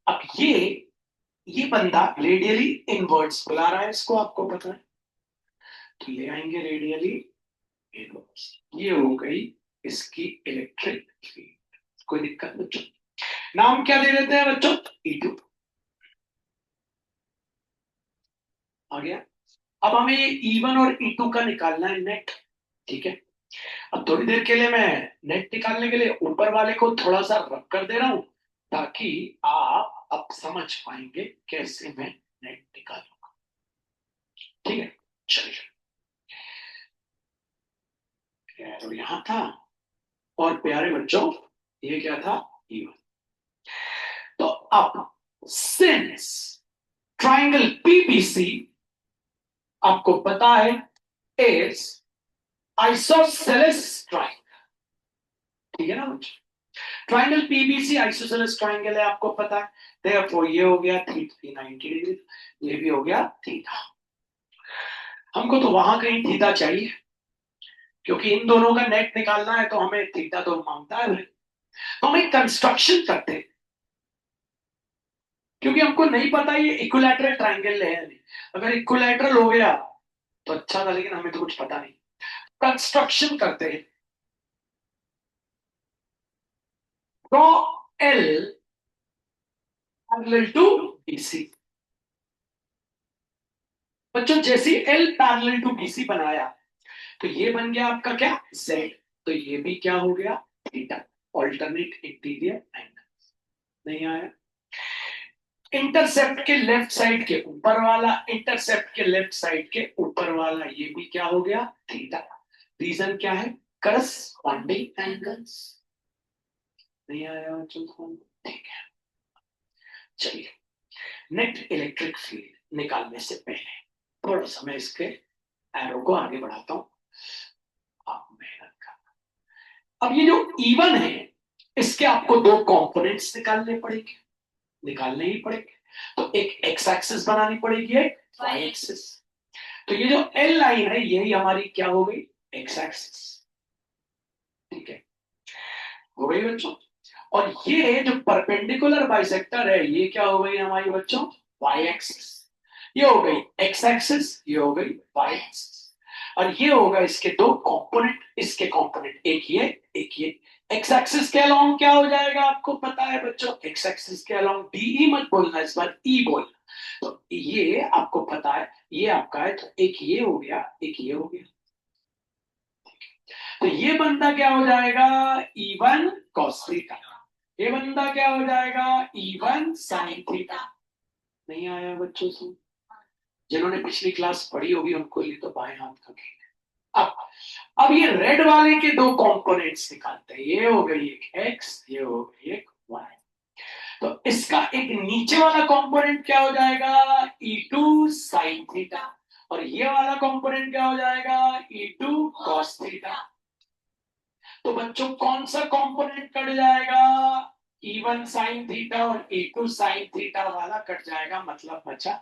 अब ये बंदा रेडियली इनवर्ट्स बुला रहा है इसको, आपको पता है, तो ले आएंगे रेडियली इनवर्ट्स। ये हो गई इसकी इलेक्ट्रिक फील्ड। कोई दिक्कत बच्चों? नाम क्या दे देते हैं बच्चों? E2। आ गया। अब हमें ये E1 और E2 का निकालना है नेट, ठीक है? अब थोड़ी देर के लिए मैं नेट निकालने के लिए ऊपर वाले को थोड़ा सा रब कर दे रहा हूं, ताकि आप अब समझ पाएंगे कैसे मैं नेट निकालूंगा, ठीक है? चलिए, तो यहां था, और प्यारे बच्चों ये क्या था? E1। तो अब सिंस ट्राइंगल पीबीसी आपको पता है इज आइसोसेलेस ट्राइंगल, ठीक है ना बच्चों? ट्राइंगल पीबीसी आइसोसेलेस ट्राइंगल है, आपको पता है। देयरफॉर ये हो गया थीटा 90 डिग्री, ये भी हो गया थीटा। हमको तो वहां कहीं थीटा चाहिए, क्योंकि इन दोनों का नेट निकालना है, तो हमें थीटा तो मांगता है भाई। तो हम एक कंस्ट्रक्शन करते हैं, क्योंकि हमको नहीं पता ये इक्विलैटरल ट्राइंगल है या नहीं। अगर इक्विलैटरल हो गया तो अच्छा था, लेकिन हमें तो कुछ पता नहीं। कंस्ट्रक्शन करते हैं। Draw L parallel to BC. बच्चों जैसे एल पैरेलल टू बीसी बनाया, तो ये बन गया आपका क्या? जेड। तो ये भी क्या हो गया? थीटा। Alternate interior angle. नहीं आया? इंटरसेप्ट के लेफ्ट साइड के ऊपर वाला, इंटरसेप्ट के लेफ्ट साइड के ऊपर वाला, ये भी क्या हो गया? थीटा। रीजन क्या है? Corresponding angles. नहीं आया बच्चों को? ठीक है, चलिए नेट इलेक्ट्रिक फील्ड निकालने से पहले थोड़ा सा मैं इसके एरो को आगे बढ़ाता हूं, आप मेहनत कर। अब ये जो E1 है, इसके आपको दो कंपोनेंट्स निकालने पड़ेंगे, निकालने ही पड़ेंगे। तो एक एक्स एक्सिस बनानी पड़ेगी, एक वाई एक्सिस। तो ये जो एल लाइन है यही हमारी क्या हो गई, एक्स एक्सिस। ठीक है, हो गई बच्चों। और ये जो परपेंडिकुलर बाइसेक्टर है ये क्या हो गई हमारी बच्चों, वाई एक्सिस। ये हो गई एक्स एक्सिस, ये हो गई वाई एक्सिस। और ये होगा इसके दो कंपोनेंट, इसके कंपोनेंट एक ये एक ये। एक्स एक्सिस के अलोंग क्या हो जाएगा आपको पता है बच्चों, एक्स एक्सिस के अलोंग डीई मत बोलना, इस बार ई बोलना। तो ये आपको पता है, ये आपका है, तो एक ये हो गया एक ये हो गया। तो ये बंदा क्या हो जाएगा, E1 cos थीटा। ये बंदा क्या हो जाएगा, E1 sin थीटा। नहीं आया बच्चों से? जिन्होंने पिछली क्लास पढ़ी होगी उनको लिए तो बाएं हाथ का खेल। अब अब ये रेड वाले के दो कंपोनेंट्स निकालते हैं, ये हो गई एक एक्स, ये हो गई एक वाई। तो इसका एक नीचे वाला कंपोनेंट क्या हो जाएगा, E2 sin थीटा। और ये वाला कंपोनेंट क्या हो जाएगा, E2 cos थीटा। तो बच्चों कौन सा कंपोनेंट कट जाएगा, E1 sin थीटा और E2 sin थीटा वाला कट जाएगा, मतलब बचा,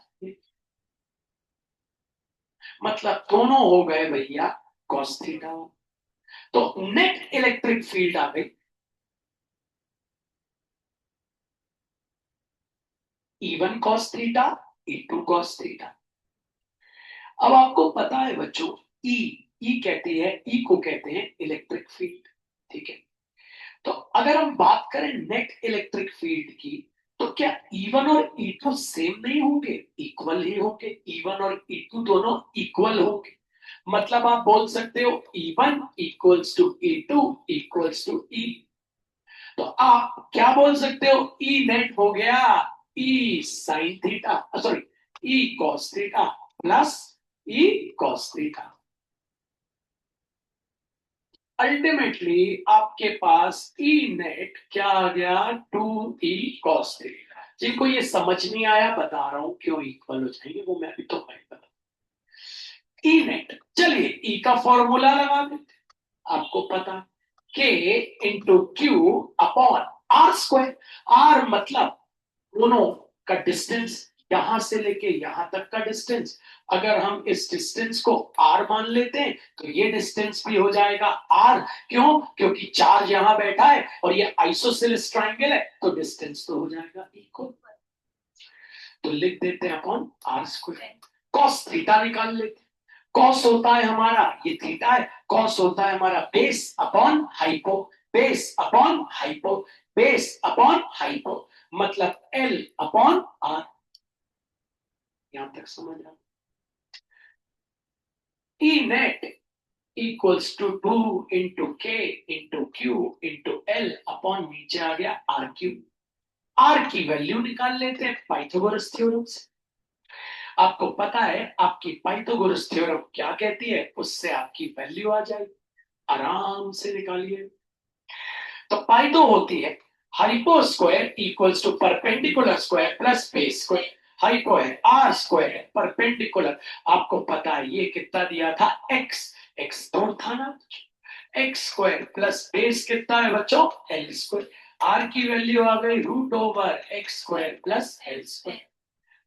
मतलब दोनों हो गए भैया cos थीटा। तो नेट इलेक्ट्रिक फील्ड आ गई E1 cos theta, E2 cos theta. अब आपको पता है बच्चों, ई ई कहती है, ई को कहते हैं इलेक्ट्रिक फील्ड। ठीक है, तो अगर हम बात करें नेट इलेक्ट्रिक फील्ड की, तो क्या E1 और E2 सेम नहीं होंगे, इक्वल ही होंगे। E1 और E2 दोनों इक्वल होंगे, मतलब आप बोल सकते हो E1 equals to E2 equals to E। तो आप क्या बोल सकते हो, E नेट हो गया E sine theta, sorry E cos theta plus E cos theta. Ultimately आपके पास E नेट क्या आ गया, 2E कॉस थीटा। जिनको ये समझ नहीं आया बता रहा हूं क्यों इक्वल हो जाएंगे, वो मैं भी तो भाई बता। E नेट, चलिए E का फॉर्मूला लगा देते, आपको पता K into q upon r square. R मतलब दोनों का डिस्टेंस, यहां से लेके यहां तक का डिस्टेंस। अगर हम इस डिस्टेंस को आर मान लेते हैं तो ये डिस्टेंस भी हो जाएगा आर। क्यों, क्योंकि चार्ज यहां बैठा है और ये आइसोसेलेस ट्रायंगल है, तो डिस्टेंस तो हो जाएगा इक्वल। तो लिख देते हैं upon r square. Cos theta निकाल लेते हैं। कॉस होता है हमारा, ये थीटा है, कॉस होता है हमारा base upon hypo, base upon hypo, base upon hypo, मतलब एल अपॉन आर। यहां तक समझ रहा, E net equals to 2 into K into Q into L upon नीचे आ गया आर क्यू। आर की वैल्यू निकाल लेते हैं पाइथागोरस थ्योरम से। आपको पता है आपकी पाइथागोरस थ्योरम क्या कहती है, उससे आपकी वैल्यू आ जाएगी, आराम से निकालिए। तो पाइथो होती है hypo square equals to perpendicular square plus base square. Hypo है आर स्क्वायर है, परपेंडिकुलर आपको पता है ये कितना दिया था, एक्स, एक्स तो था ना, एक्स स्क्वायर प्लस बेस कितना है बच्चों, एल स्क्वायर। आर की वैल्यू आ गई root over x square plus L square.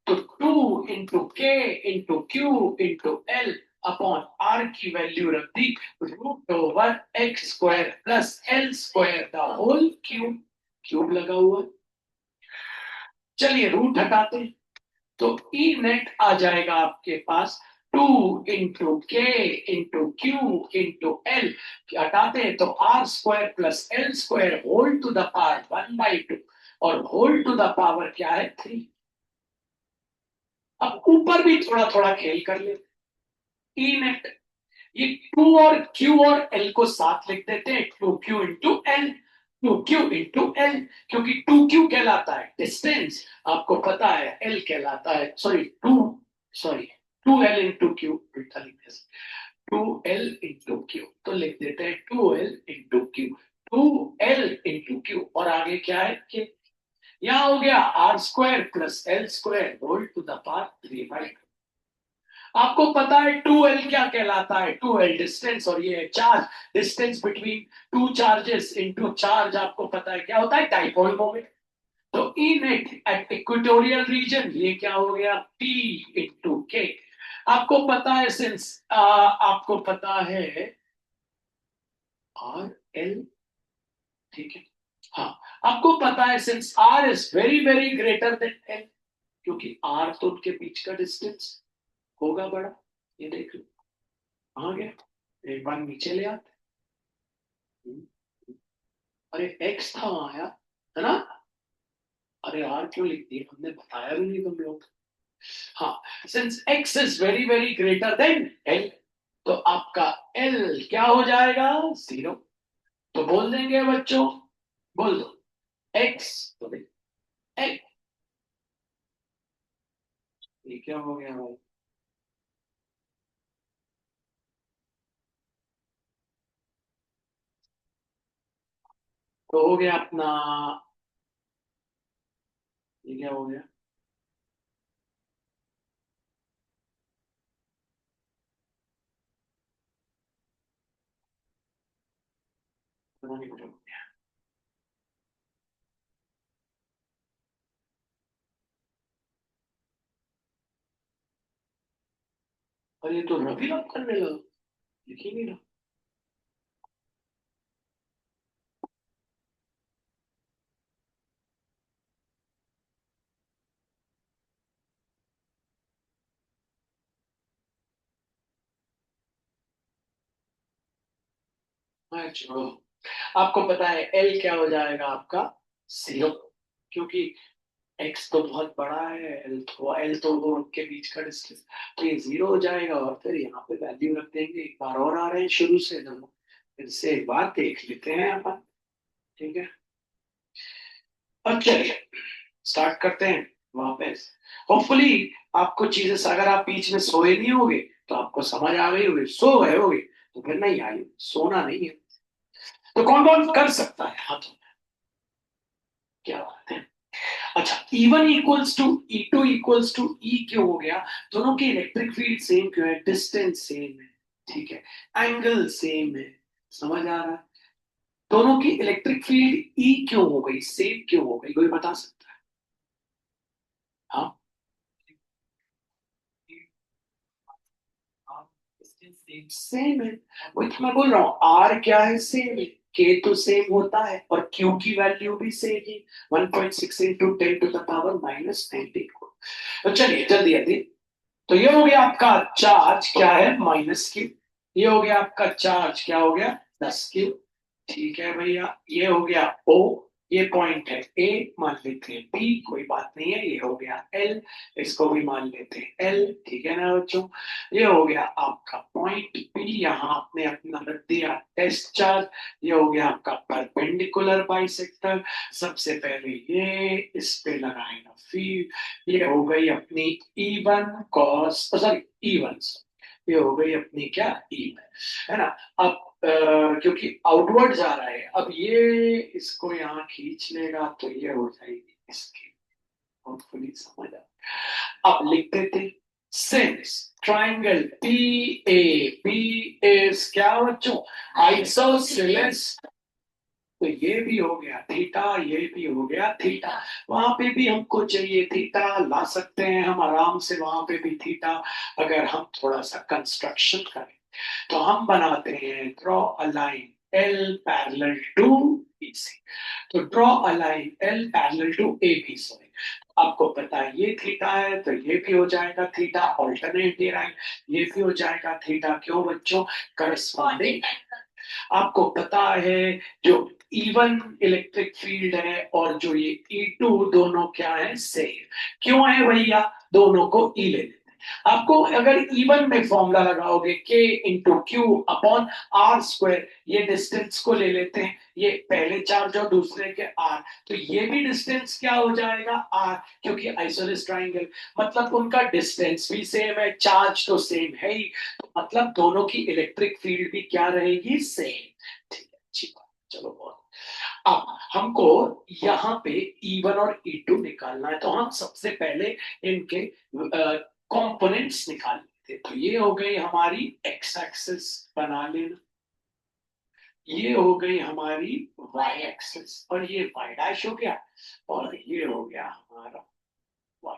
तो 2 into K into Q into L upon are की वैल्यू रख दी root over x square plus L square the whole cube. Cube लगा हुआ, चलिए रूट हटाते हैं, तो ई नेट आ जाएगा आपके पास 2 into K into Q into L। हटाते हैं तो r square plus L square whole to the power 1/2, और होल टू द पावर क्या है 3। अब ऊपर भी थोड़ा थोड़ा खेल कर ले, ई नेट, ये 2 और Q और L को साथ लिख देते हैं, 2Q into L, 2Q into L. क्योंकि 2Q कहलाता है डिस्टेंस, आपको पता है L कहलाता है, सॉरी 2L इंटू Q, उल्टा लिख दिया, 2l/q, तो लिख देते हैं 2l/q, 2l/q, और आगे क्या है कि यहां हो गया r² + l²^3/2। आपको पता है 2l क्या कहलाता है, 2l डिस्टेंस, और ये charge, distance between two charges into charge, आपको पता है क्या होता है, डाइपोल मोमेंट। तो E net at equatorial region, ये क्या हो गया, P/K। आपको पता है सिंस आपको पता है RL, ठीक है, हाँ, आपको पता है since R is very very greater then L, क्योंकि R तो उनके बीच का डिस्टेंस होगा बड़ा। ये देख लो, आ गया, एक बार नीचे ले आते। अरे X था वहां यार, है ना, अरे R क्यों लिख दिया, हमने बताया भी नहीं तुम लोग। हाँ, since X is very very greater then L, तो आपका L क्या हो जाएगा, 0। तो बोल देंगे बच्चों, बोल दो X, तो X, ये क्या हो गया भाई, तो हो गया अपना, ये क्या हो गया, पता नहीं कुछ हो गया। और ये तो रफी रफ करने लगा, लिख ही नहीं रहा। छोड़ो, आपको पता है L क्या हो जाएगा आपका, 0, क्योंकि X तो बहुत बड़ा है, L तो वो उनके बीच का डिस्टेंस, तो ये 0 हो जाएगा, और फिर यहाँ पे वैल्यू रख देंगे। एक बार और आ रहे हैं शुरू से, दोनों फिर से एक बार देख लेते हैं अपन, ठीक है। अब चलिए स्टार्ट करते हैं वापस। होपफुली आपको चीजें, अगर आप बीच में सोए नहीं होगे तो आपको समझ आ गई होगी, सो गए होगे तो फिर नहीं आई, सोना नहीं है। तो कौन कौन कर सकता है हाथ, क्या बात है। अच्छा, E1 = E2 = E क्यों हो गया, दोनों की इलेक्ट्रिक फील्ड सेम क्यों है, डिस्टेंस सेम है, ठीक है, एंगल सेम है, समझ आ रहा है, दोनों की इलेक्ट्रिक फील्ड E क्यों हो गई, सेम क्यों हो गई, कोई बता सकता है। हाँ, सेम है, वही तो मैं बोल रहा हूँ, आर क्या है, सेम है, के तो सेम होता है, और क्यू की वैल्यू भी सेम है, 1.6 इंटू 10⁻⁻19। तो चलिए जल्दी जल्दी, तो ये हो गया आपका चार्ज क्या है, -Q, ये हो गया आपका चार्ज क्या हो गया, 10Q, ठीक है भैया, ये हो गया O, ये पॉइंट है A, मान लेते हैं B, कोई बात नहीं है, ये हो गया L, इसको भी मान लेते हैं L, ठीक है ना बच्चों। ये हो गया आपका पॉइंट B, यहाँ आपने अपना रख दिया टेस्ट चार्ज, ये हो गया आपका परपेंडिकुलर बाइसेक्टर, सबसे पहले ये इस पे लगाएगा फील्ड, ये हो गई अपनी E1 cos, सॉरी E1, ये हो गई अपनी क्या, E1, है ना। अब क्योंकि आउटवर्ड जा रहा है, अब ये इसको यहाँ खींच लेगा तो ये हो जाएगी इसकी, होपफुली समझ आ। अब लिखते थे सिंस ट्राइंगल पी इज क्या बच्चों, आइसोसेलेस, तो ये भी हो गया थीटा, ये भी हो गया थीटा, वहां पे भी हमको चाहिए थीटा, ला सकते हैं हम आराम से वहां पे भी थीटा, अगर हम थोड़ा सा कंस्ट्रक्शन करें। तो हम बनाते हैं draw a line L parallel to BC, तो draw a line L parallel to ABC, आपको पता है ये थीटा है, तो ये भी हो जाएगा थीटा, ऑल्टरनेट दे रहा है, ये भी हो जाएगा थीटा, क्यों बच्चों, करस्पॉन्डिंग। आपको पता है जो E1 इलेक्ट्रिक फील्ड है और जो ये E2 दोनों क्या है, सेम, क्यों है भैया, दोनों को E ले लेते हैं। आपको अगर E1 में फॉर्मूला लगाओगे K × Q/R², ये डिस्टेंस को ले लेते हैं, ये पहले चार्ज और दूसरे के R, तो ये भी डिस्टेंस क्या हो जाएगा, R, क्योंकि आइसोसेलेस ट्राइंगल, मतलब उनका डिस्टेंस भी सेम है, चार्ज तो सेम है ही, तो मतलब दोनों की इलेक्ट्रिक फील्ड भी क्या रहेगी, सेम। ठीक है, अच्छी बात। चलो बहुत। अब हमको यहाँ पे E1 और E2 निकालना है, तो हम सबसे पहले इनके कंपोनेंट्स निकाल लेते हैं। तो ये हो गई हमारी एक्स एक्सिस, बना लेना। ये हो गई हमारी वाई एक्सिस, और ये वाई डैश हो गया, और ये हो गया हमारा वाई।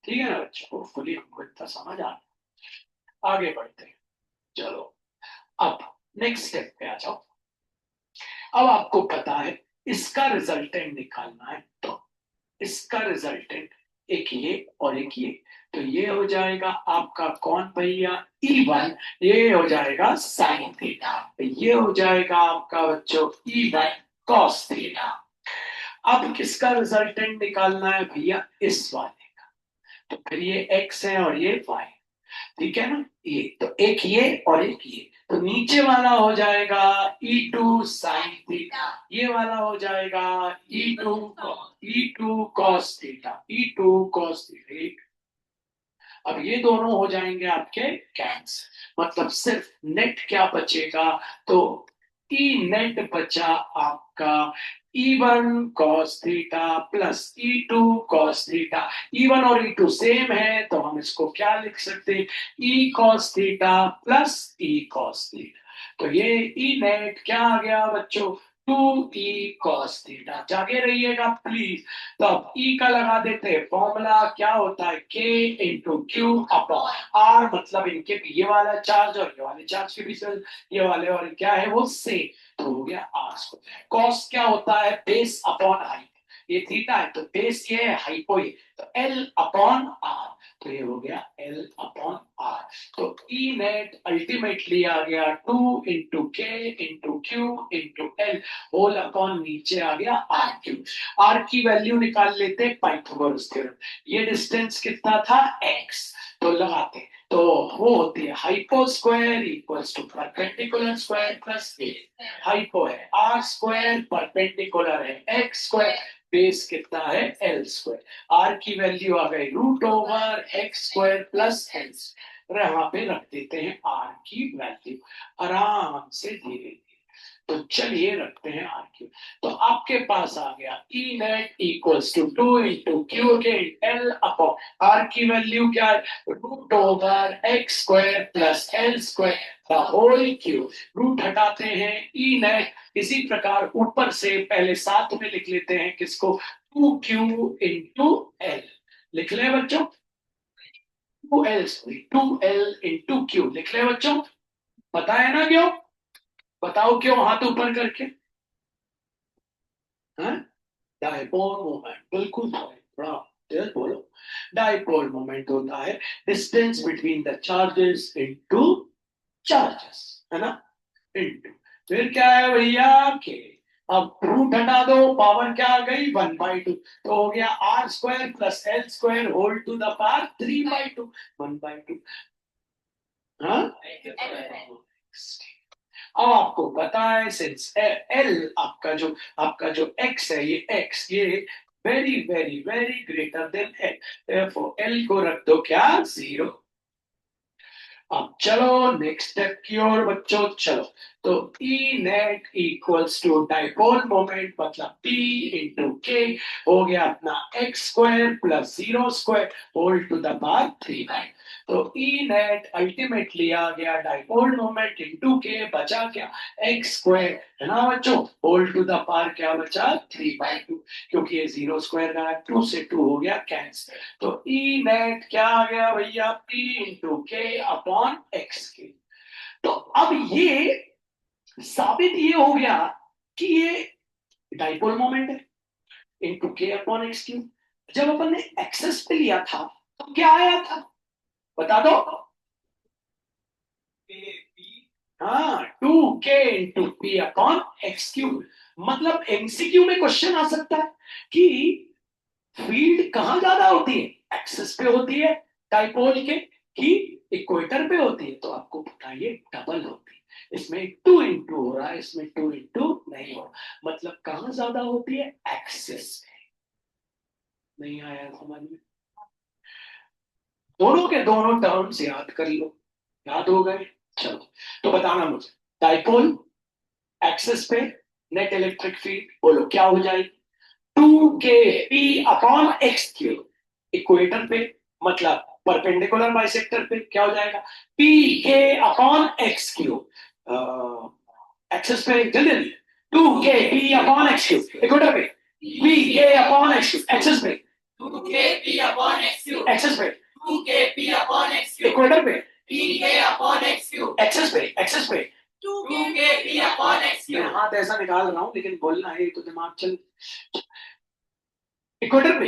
ठीक है ना बच्चों, होपफुली हमको इतना समझ आ। आगे बढ़ते हैं। चलो अब नेक्स्ट स्टेप पे आ जाओ। अब आपको पता है इसका रिजल्टेंट निकालना है, तो इसका रिजल्टेंट एक ये और एक ये, तो ये हो जाएगा आपका कौन भैया, E1। ये हो जाएगा साइन थीटा, ये हो जाएगा आपका बच्चों E1 कॉस थीटा। अब किसका रिजल्टेंट निकालना है भैया, इस वाले का। तो फिर ये x है और ये y। ठीक है ना, ये तो एक ये और एक ये, तो नीचे वाला हो जाएगा E2 साइन थीटा, ये वाला हो जाएगा E2 cos theta, E2 cos theta. अब ये दोनों हो जाएंगे आपके कैंसिल, मतलब सिर्फ नेट क्या बचेगा, तो ई नेट बचा आपका E1 cos theta plus E2 cos theta. E1 और E2 सेम है, तो हम इसको क्या लिख सकते हैं, E cos theta plus E cos theta. तो ये E नेट क्या आ गया बच्चों, 2E cos थीटा। जागे रहिएगा प्लीज। तो अब E का लगा देते हैं फॉर्मूला, क्या होता है K into q upon r, मतलब इनके ये वाला चार्ज और ये वाले चार्ज के बीच में ये वाले और क्या है वो सेम, तो हो गया आर स्क्वायर। कॉस क्या होता है, बेस अपॉन हाइट, ये थीटा है तो बेस ये है, हाइपो ये, तो एल अपॉन आर, तो ये हो गया एल अपॉन आर। तो ई नेट अल्टीमेटली आ गया 2 into K into Q into L whole upon नीचे आ गया आर क्यू। आर की वैल्यू निकाल लेते पाइथागोरस थ्योरम। ये डिस्टेंस कितना था, x, तो लगाते, तो वो होती है hypo square equals to perpendicular square plus a. Hypo है आर स्क्वायर, परपेंडिकुलर है एक्स स्क्वायर, बेस कितना है एल स्क्वायर। आर की वैल्यू आ गई root over x square plus l. यहाँ पे रख देते हैं आर की वैल्यू आराम से धीरे धीरे। तो चलिए रखते हैं आर क्यू। तो आपके पास आ गया E net equals to 2 into Q के एल अपॉन आर की वैल्यू क्या है, root over x square plus L square का होल क्यू। रूट हटाते हैं ई नेट, इसी प्रकार ऊपर से पहले साथ में लिख लेते हैं किसको, 2Q into L। लिख ले बच्चों, 2L into Q लिख ले बच्चों। पता है ना क्यों, बताओ क्यों, हाथ ऊपर करके। हाँ, डायपोल मोमेंट, बिल्कुल सही, थोड़ा तेज बोलो। डायपोल मोमेंट होता है distance between the charges into charges, है ना, इनटू, फिर क्या है भैया के। अब रूट हटा दो, पावर क्या आ गई 1/2, तो हो गया r square plus L square whole to the power 3/2, 1/2। हाँ, अब आपको पता है सिंस एल आपका जो एक्स है, ये एक्स ये very very very greater than L, therefore L को रख दो क्या, 0। अब चलो नेक्स्ट स्टेप की ओर बच्चों, चलो। तो E net equals to dipole moment मतलब P इंटू के, हो गया अपना X square plus 0 square whole to the power 3। तो ई नेट अल्टीमेटली आ गया डाइपोल मोमेंट इंटू के, बचा क्या, एक्स स्क्वायर, है ना बच्चों, होल टू द पावर क्या बचा 3/2, क्योंकि ये 0 स्क्वायर का 2 से 2 हो गया कैंसिल। तो ई नेट क्या आ गया भैया, P इंटू के अपॉन एक्स के। तो अब ये साबित ये हो गया कि ये डाइपोल मोमेंट है इंटू के अपॉन एक्स क्यूब। जब अपन ने एक्सेस पे लिया था तो क्या आया था, बता दो। हाँ, 2K into P upon x cube. मतलब एमसीक्यू में क्वेश्चन आ सकता है कि फील्ड कहां ज्यादा होती है, एक्सेस पे होती है डाइपोल के, कि इक्वेटर पे होती है, तो आपको बताइए डबल होती है। इसमें 2 into हो रहा है, इसमें 2 into नहीं हो रहा, मतलब कहां ज्यादा होती है, एक्सेस पे। नहीं आया समझ में, दोनों के दोनों टर्म्स याद कर लो। याद हो गए? चलो, तो बताना मुझे, डाइपोल एक्सिस पे नेट इलेक्ट्रिक फील्ड बोलो क्या हो जाएगी? 2 k p/x3। इक्वेटर पे, मतलब परपेंडिकुलर बाइसेक्टर पे क्या हो जाएगा? p k/x3। एक्सेस पे जल्दी जल्दी, 2 k p/x3 इक्वेटर पे, p k/x3 एक्सेस पे, 2 k p/x3 एक्सेस पे, 2 k p/x3 इक्वेटर पे, p k/x3 एक्सेस पे 2 k p/x3। मैं हाथ ऐसा निकाल रहा हूं लेकिन बोलना है तो दिमाग चल। इक्वेटर पे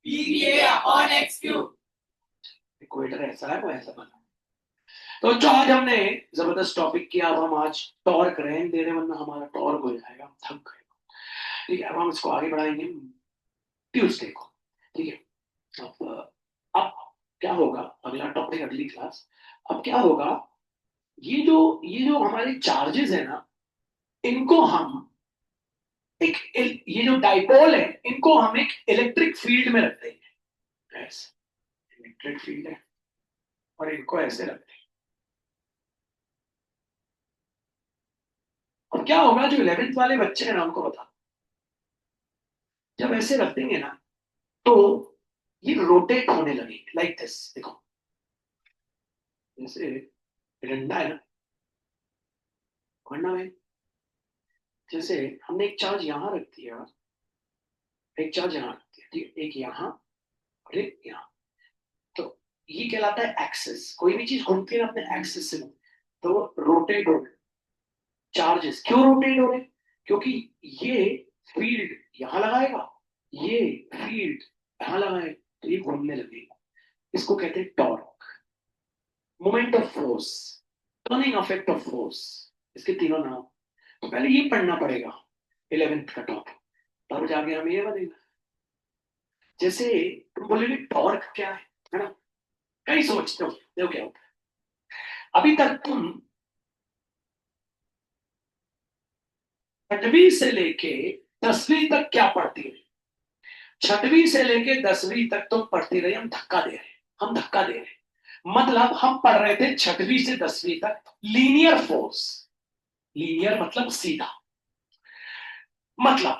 p k/x3। इक्वेटर ऐसा है वो ऐसा बना। तो जो आज हमने जबरदस्त टॉपिक किया, अब हम आज टॉर्क रहने दे रहे हैं, वरना हमारा टॉर्क हो जाएगा, हम थक गए। ठीक है, अब हम इसको आगे बढ़ाएंगे ट्यूसडे को। ठीक है, अब क्या होगा, अगला टॉपिक अगली क्लास। अब क्या होगा, ये जो हमारे चार्जेस है ना, इनको हम ये जो डाइपोल है, इनको हम एक इलेक्ट्रिक फील्ड में रख देंगे। ऐसे इलेक्ट्रिक फील्ड है और इनको ऐसे रख देंगे। और क्या होगा, जो 11th वाले बच्चे हैं ना, उनको बता, जब ऐसे रख देंगे ना, तो ये रोटेट होने लगेगी लाइक दिस। देखो, जैसे डंडा है ना, वरना में, जैसे हमने एक चार्ज यहां रख दिया, एक चार्ज यहां रख दिया, ठीक है, एक यहां और एक यहां। तो ये कहलाता है एक्सिस। कोई भी चीज घूमती है ना अपने एक्सिस से, तो रोटेट हो। चार्जेस क्यों रोटेट हो रहे हैं? क्योंकि ये फील्ड यहां लगाएगा, ये फील्ड यहां लगाएगा, तो ये घूमने लगेगा। इसको कहते हैं torque, moment of force, turning effect of force. इसके तीनों नाम। तो पहले ये पढ़ना पड़ेगा 11th का टॉपिक, तब जाके हमें ये बनेगा। जैसे तुम बोलोगे टॉर्क क्या है ना, कहीं सोचते हो देखो क्या होता है। अभी तक तुम 6वीं से लेके 10वीं तक क्या पढ़ती रही? 6वीं से लेके 10वीं तक तुम पढ़ती रही, हम धक्का दे रहे, हम धक्का दे रहे। मतलब हम पढ़ रहे थे 6वीं से 10वीं तक लीनियर फोर्स। लीनियर मतलब सीधा। मतलब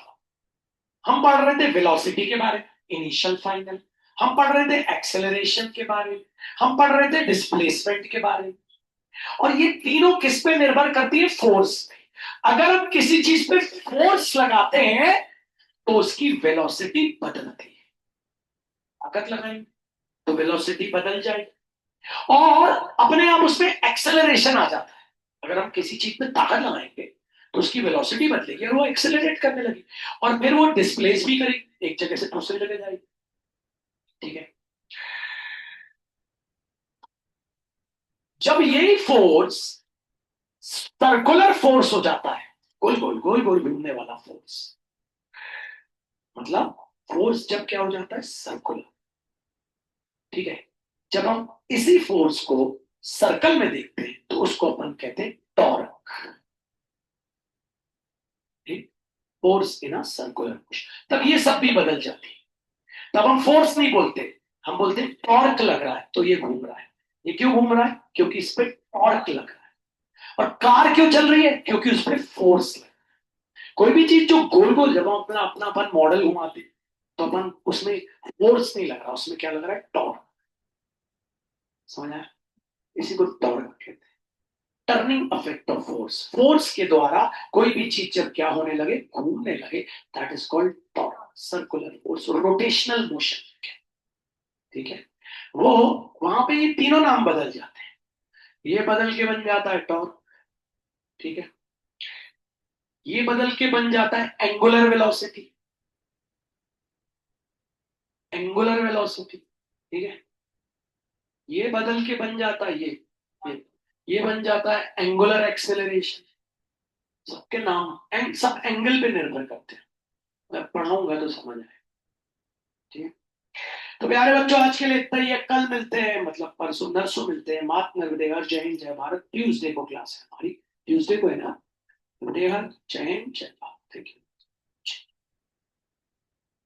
हम पढ़ रहे थे वेलोसिटी के बारे में, इनिशियल फाइनल। हम पढ़ रहे थे एक्सेलरेशन के बारे में, हम पढ़ रहे थे डिस्प्लेसमेंट के बारे में। और ये तीनों किस पे निर्भर करती है? फोर्स पे। अगर हम किसी चीज पे फोर्स लगाते हैं तो उसकी वेलोसिटी बदलती है। ताकत लगाएंगे तो वेलोसिटी बदल जाएगी, और अपने आप उसमें एक्सेलरेशन आ जाता है। अगर हम किसी चीज पे ताकत लगाएंगे तो उसकी वेलोसिटी बदलेगी और वो एक्सेलरेट करने लगी, और फिर वो डिस्प्लेस भी करेगी, एक जगह से दूसरी जगह जाएगी। ठीक है, जब यही फोर्स सर्कुलर फोर्स हो जाता है, गोल गोल गोल गोल घूमने वाला फोर्स, मतलब फोर्स जब क्या हो जाता है? सर्कुलर। ठीक है, जब हम इसी फोर्स को सर्कल में देखते हैं तो उसको अपन कहते हैं torque. Force in a circular motion, तब ये सब भी बदल जाती है। तब हम फोर्स नहीं बोलते, हम बोलते हैं टॉर्क लग रहा है तो ये घूम रहा है। ये क्यों घूम रहा है? क्योंकि इस पे टॉर्क लग रहा है। और कार क्यों चल रही है? क्योंकि उस पर फोर्स लग रहा है। कोई भी चीज जो गोल गोल, जब हम अपना अपना अपन मॉडल घुमाते हैं, तो अपन उसमें फोर्स नहीं लग रहा, उसमें क्या लग रहा है? टॉर्क। समझ आया? इसी को टॉर्क कहते हैं। Turning effect of force, force के द्वारा कोई भी चीज जब क्या होने लगे? घूमने लगे, that is called torque. Circular force, rotational motion. ठीक है, वो वहां पे ये तीनों नाम बदल जाते हैं। ये बदल के बन जाता है टॉर्क। ठीक है, ये बदल के बन जाता है एंगुलर वेलोसिटी। एंगुलर वेलोसिटी, ठीक है, ये बदल के बन जाता है ये बन जाता है एंगुलर एक्सेलरेशन। सबके नाम सब एंगल पे निर्भर करते हैं। मैं पढ़ाऊंगा तो समझ आए। ठीक है, तो प्यारे बच्चों, आज के लिए इतना ही है। कल मिलते हैं, मतलब परसों नरसों मिलते हैं। मात नर्मदेगा, जय हिंद जय भारत। ट्यूसडे को क्लास है हमारी, ट्यूसडे को है ना। नर्मदेगा, जय हिंद जय भारत। Thank you.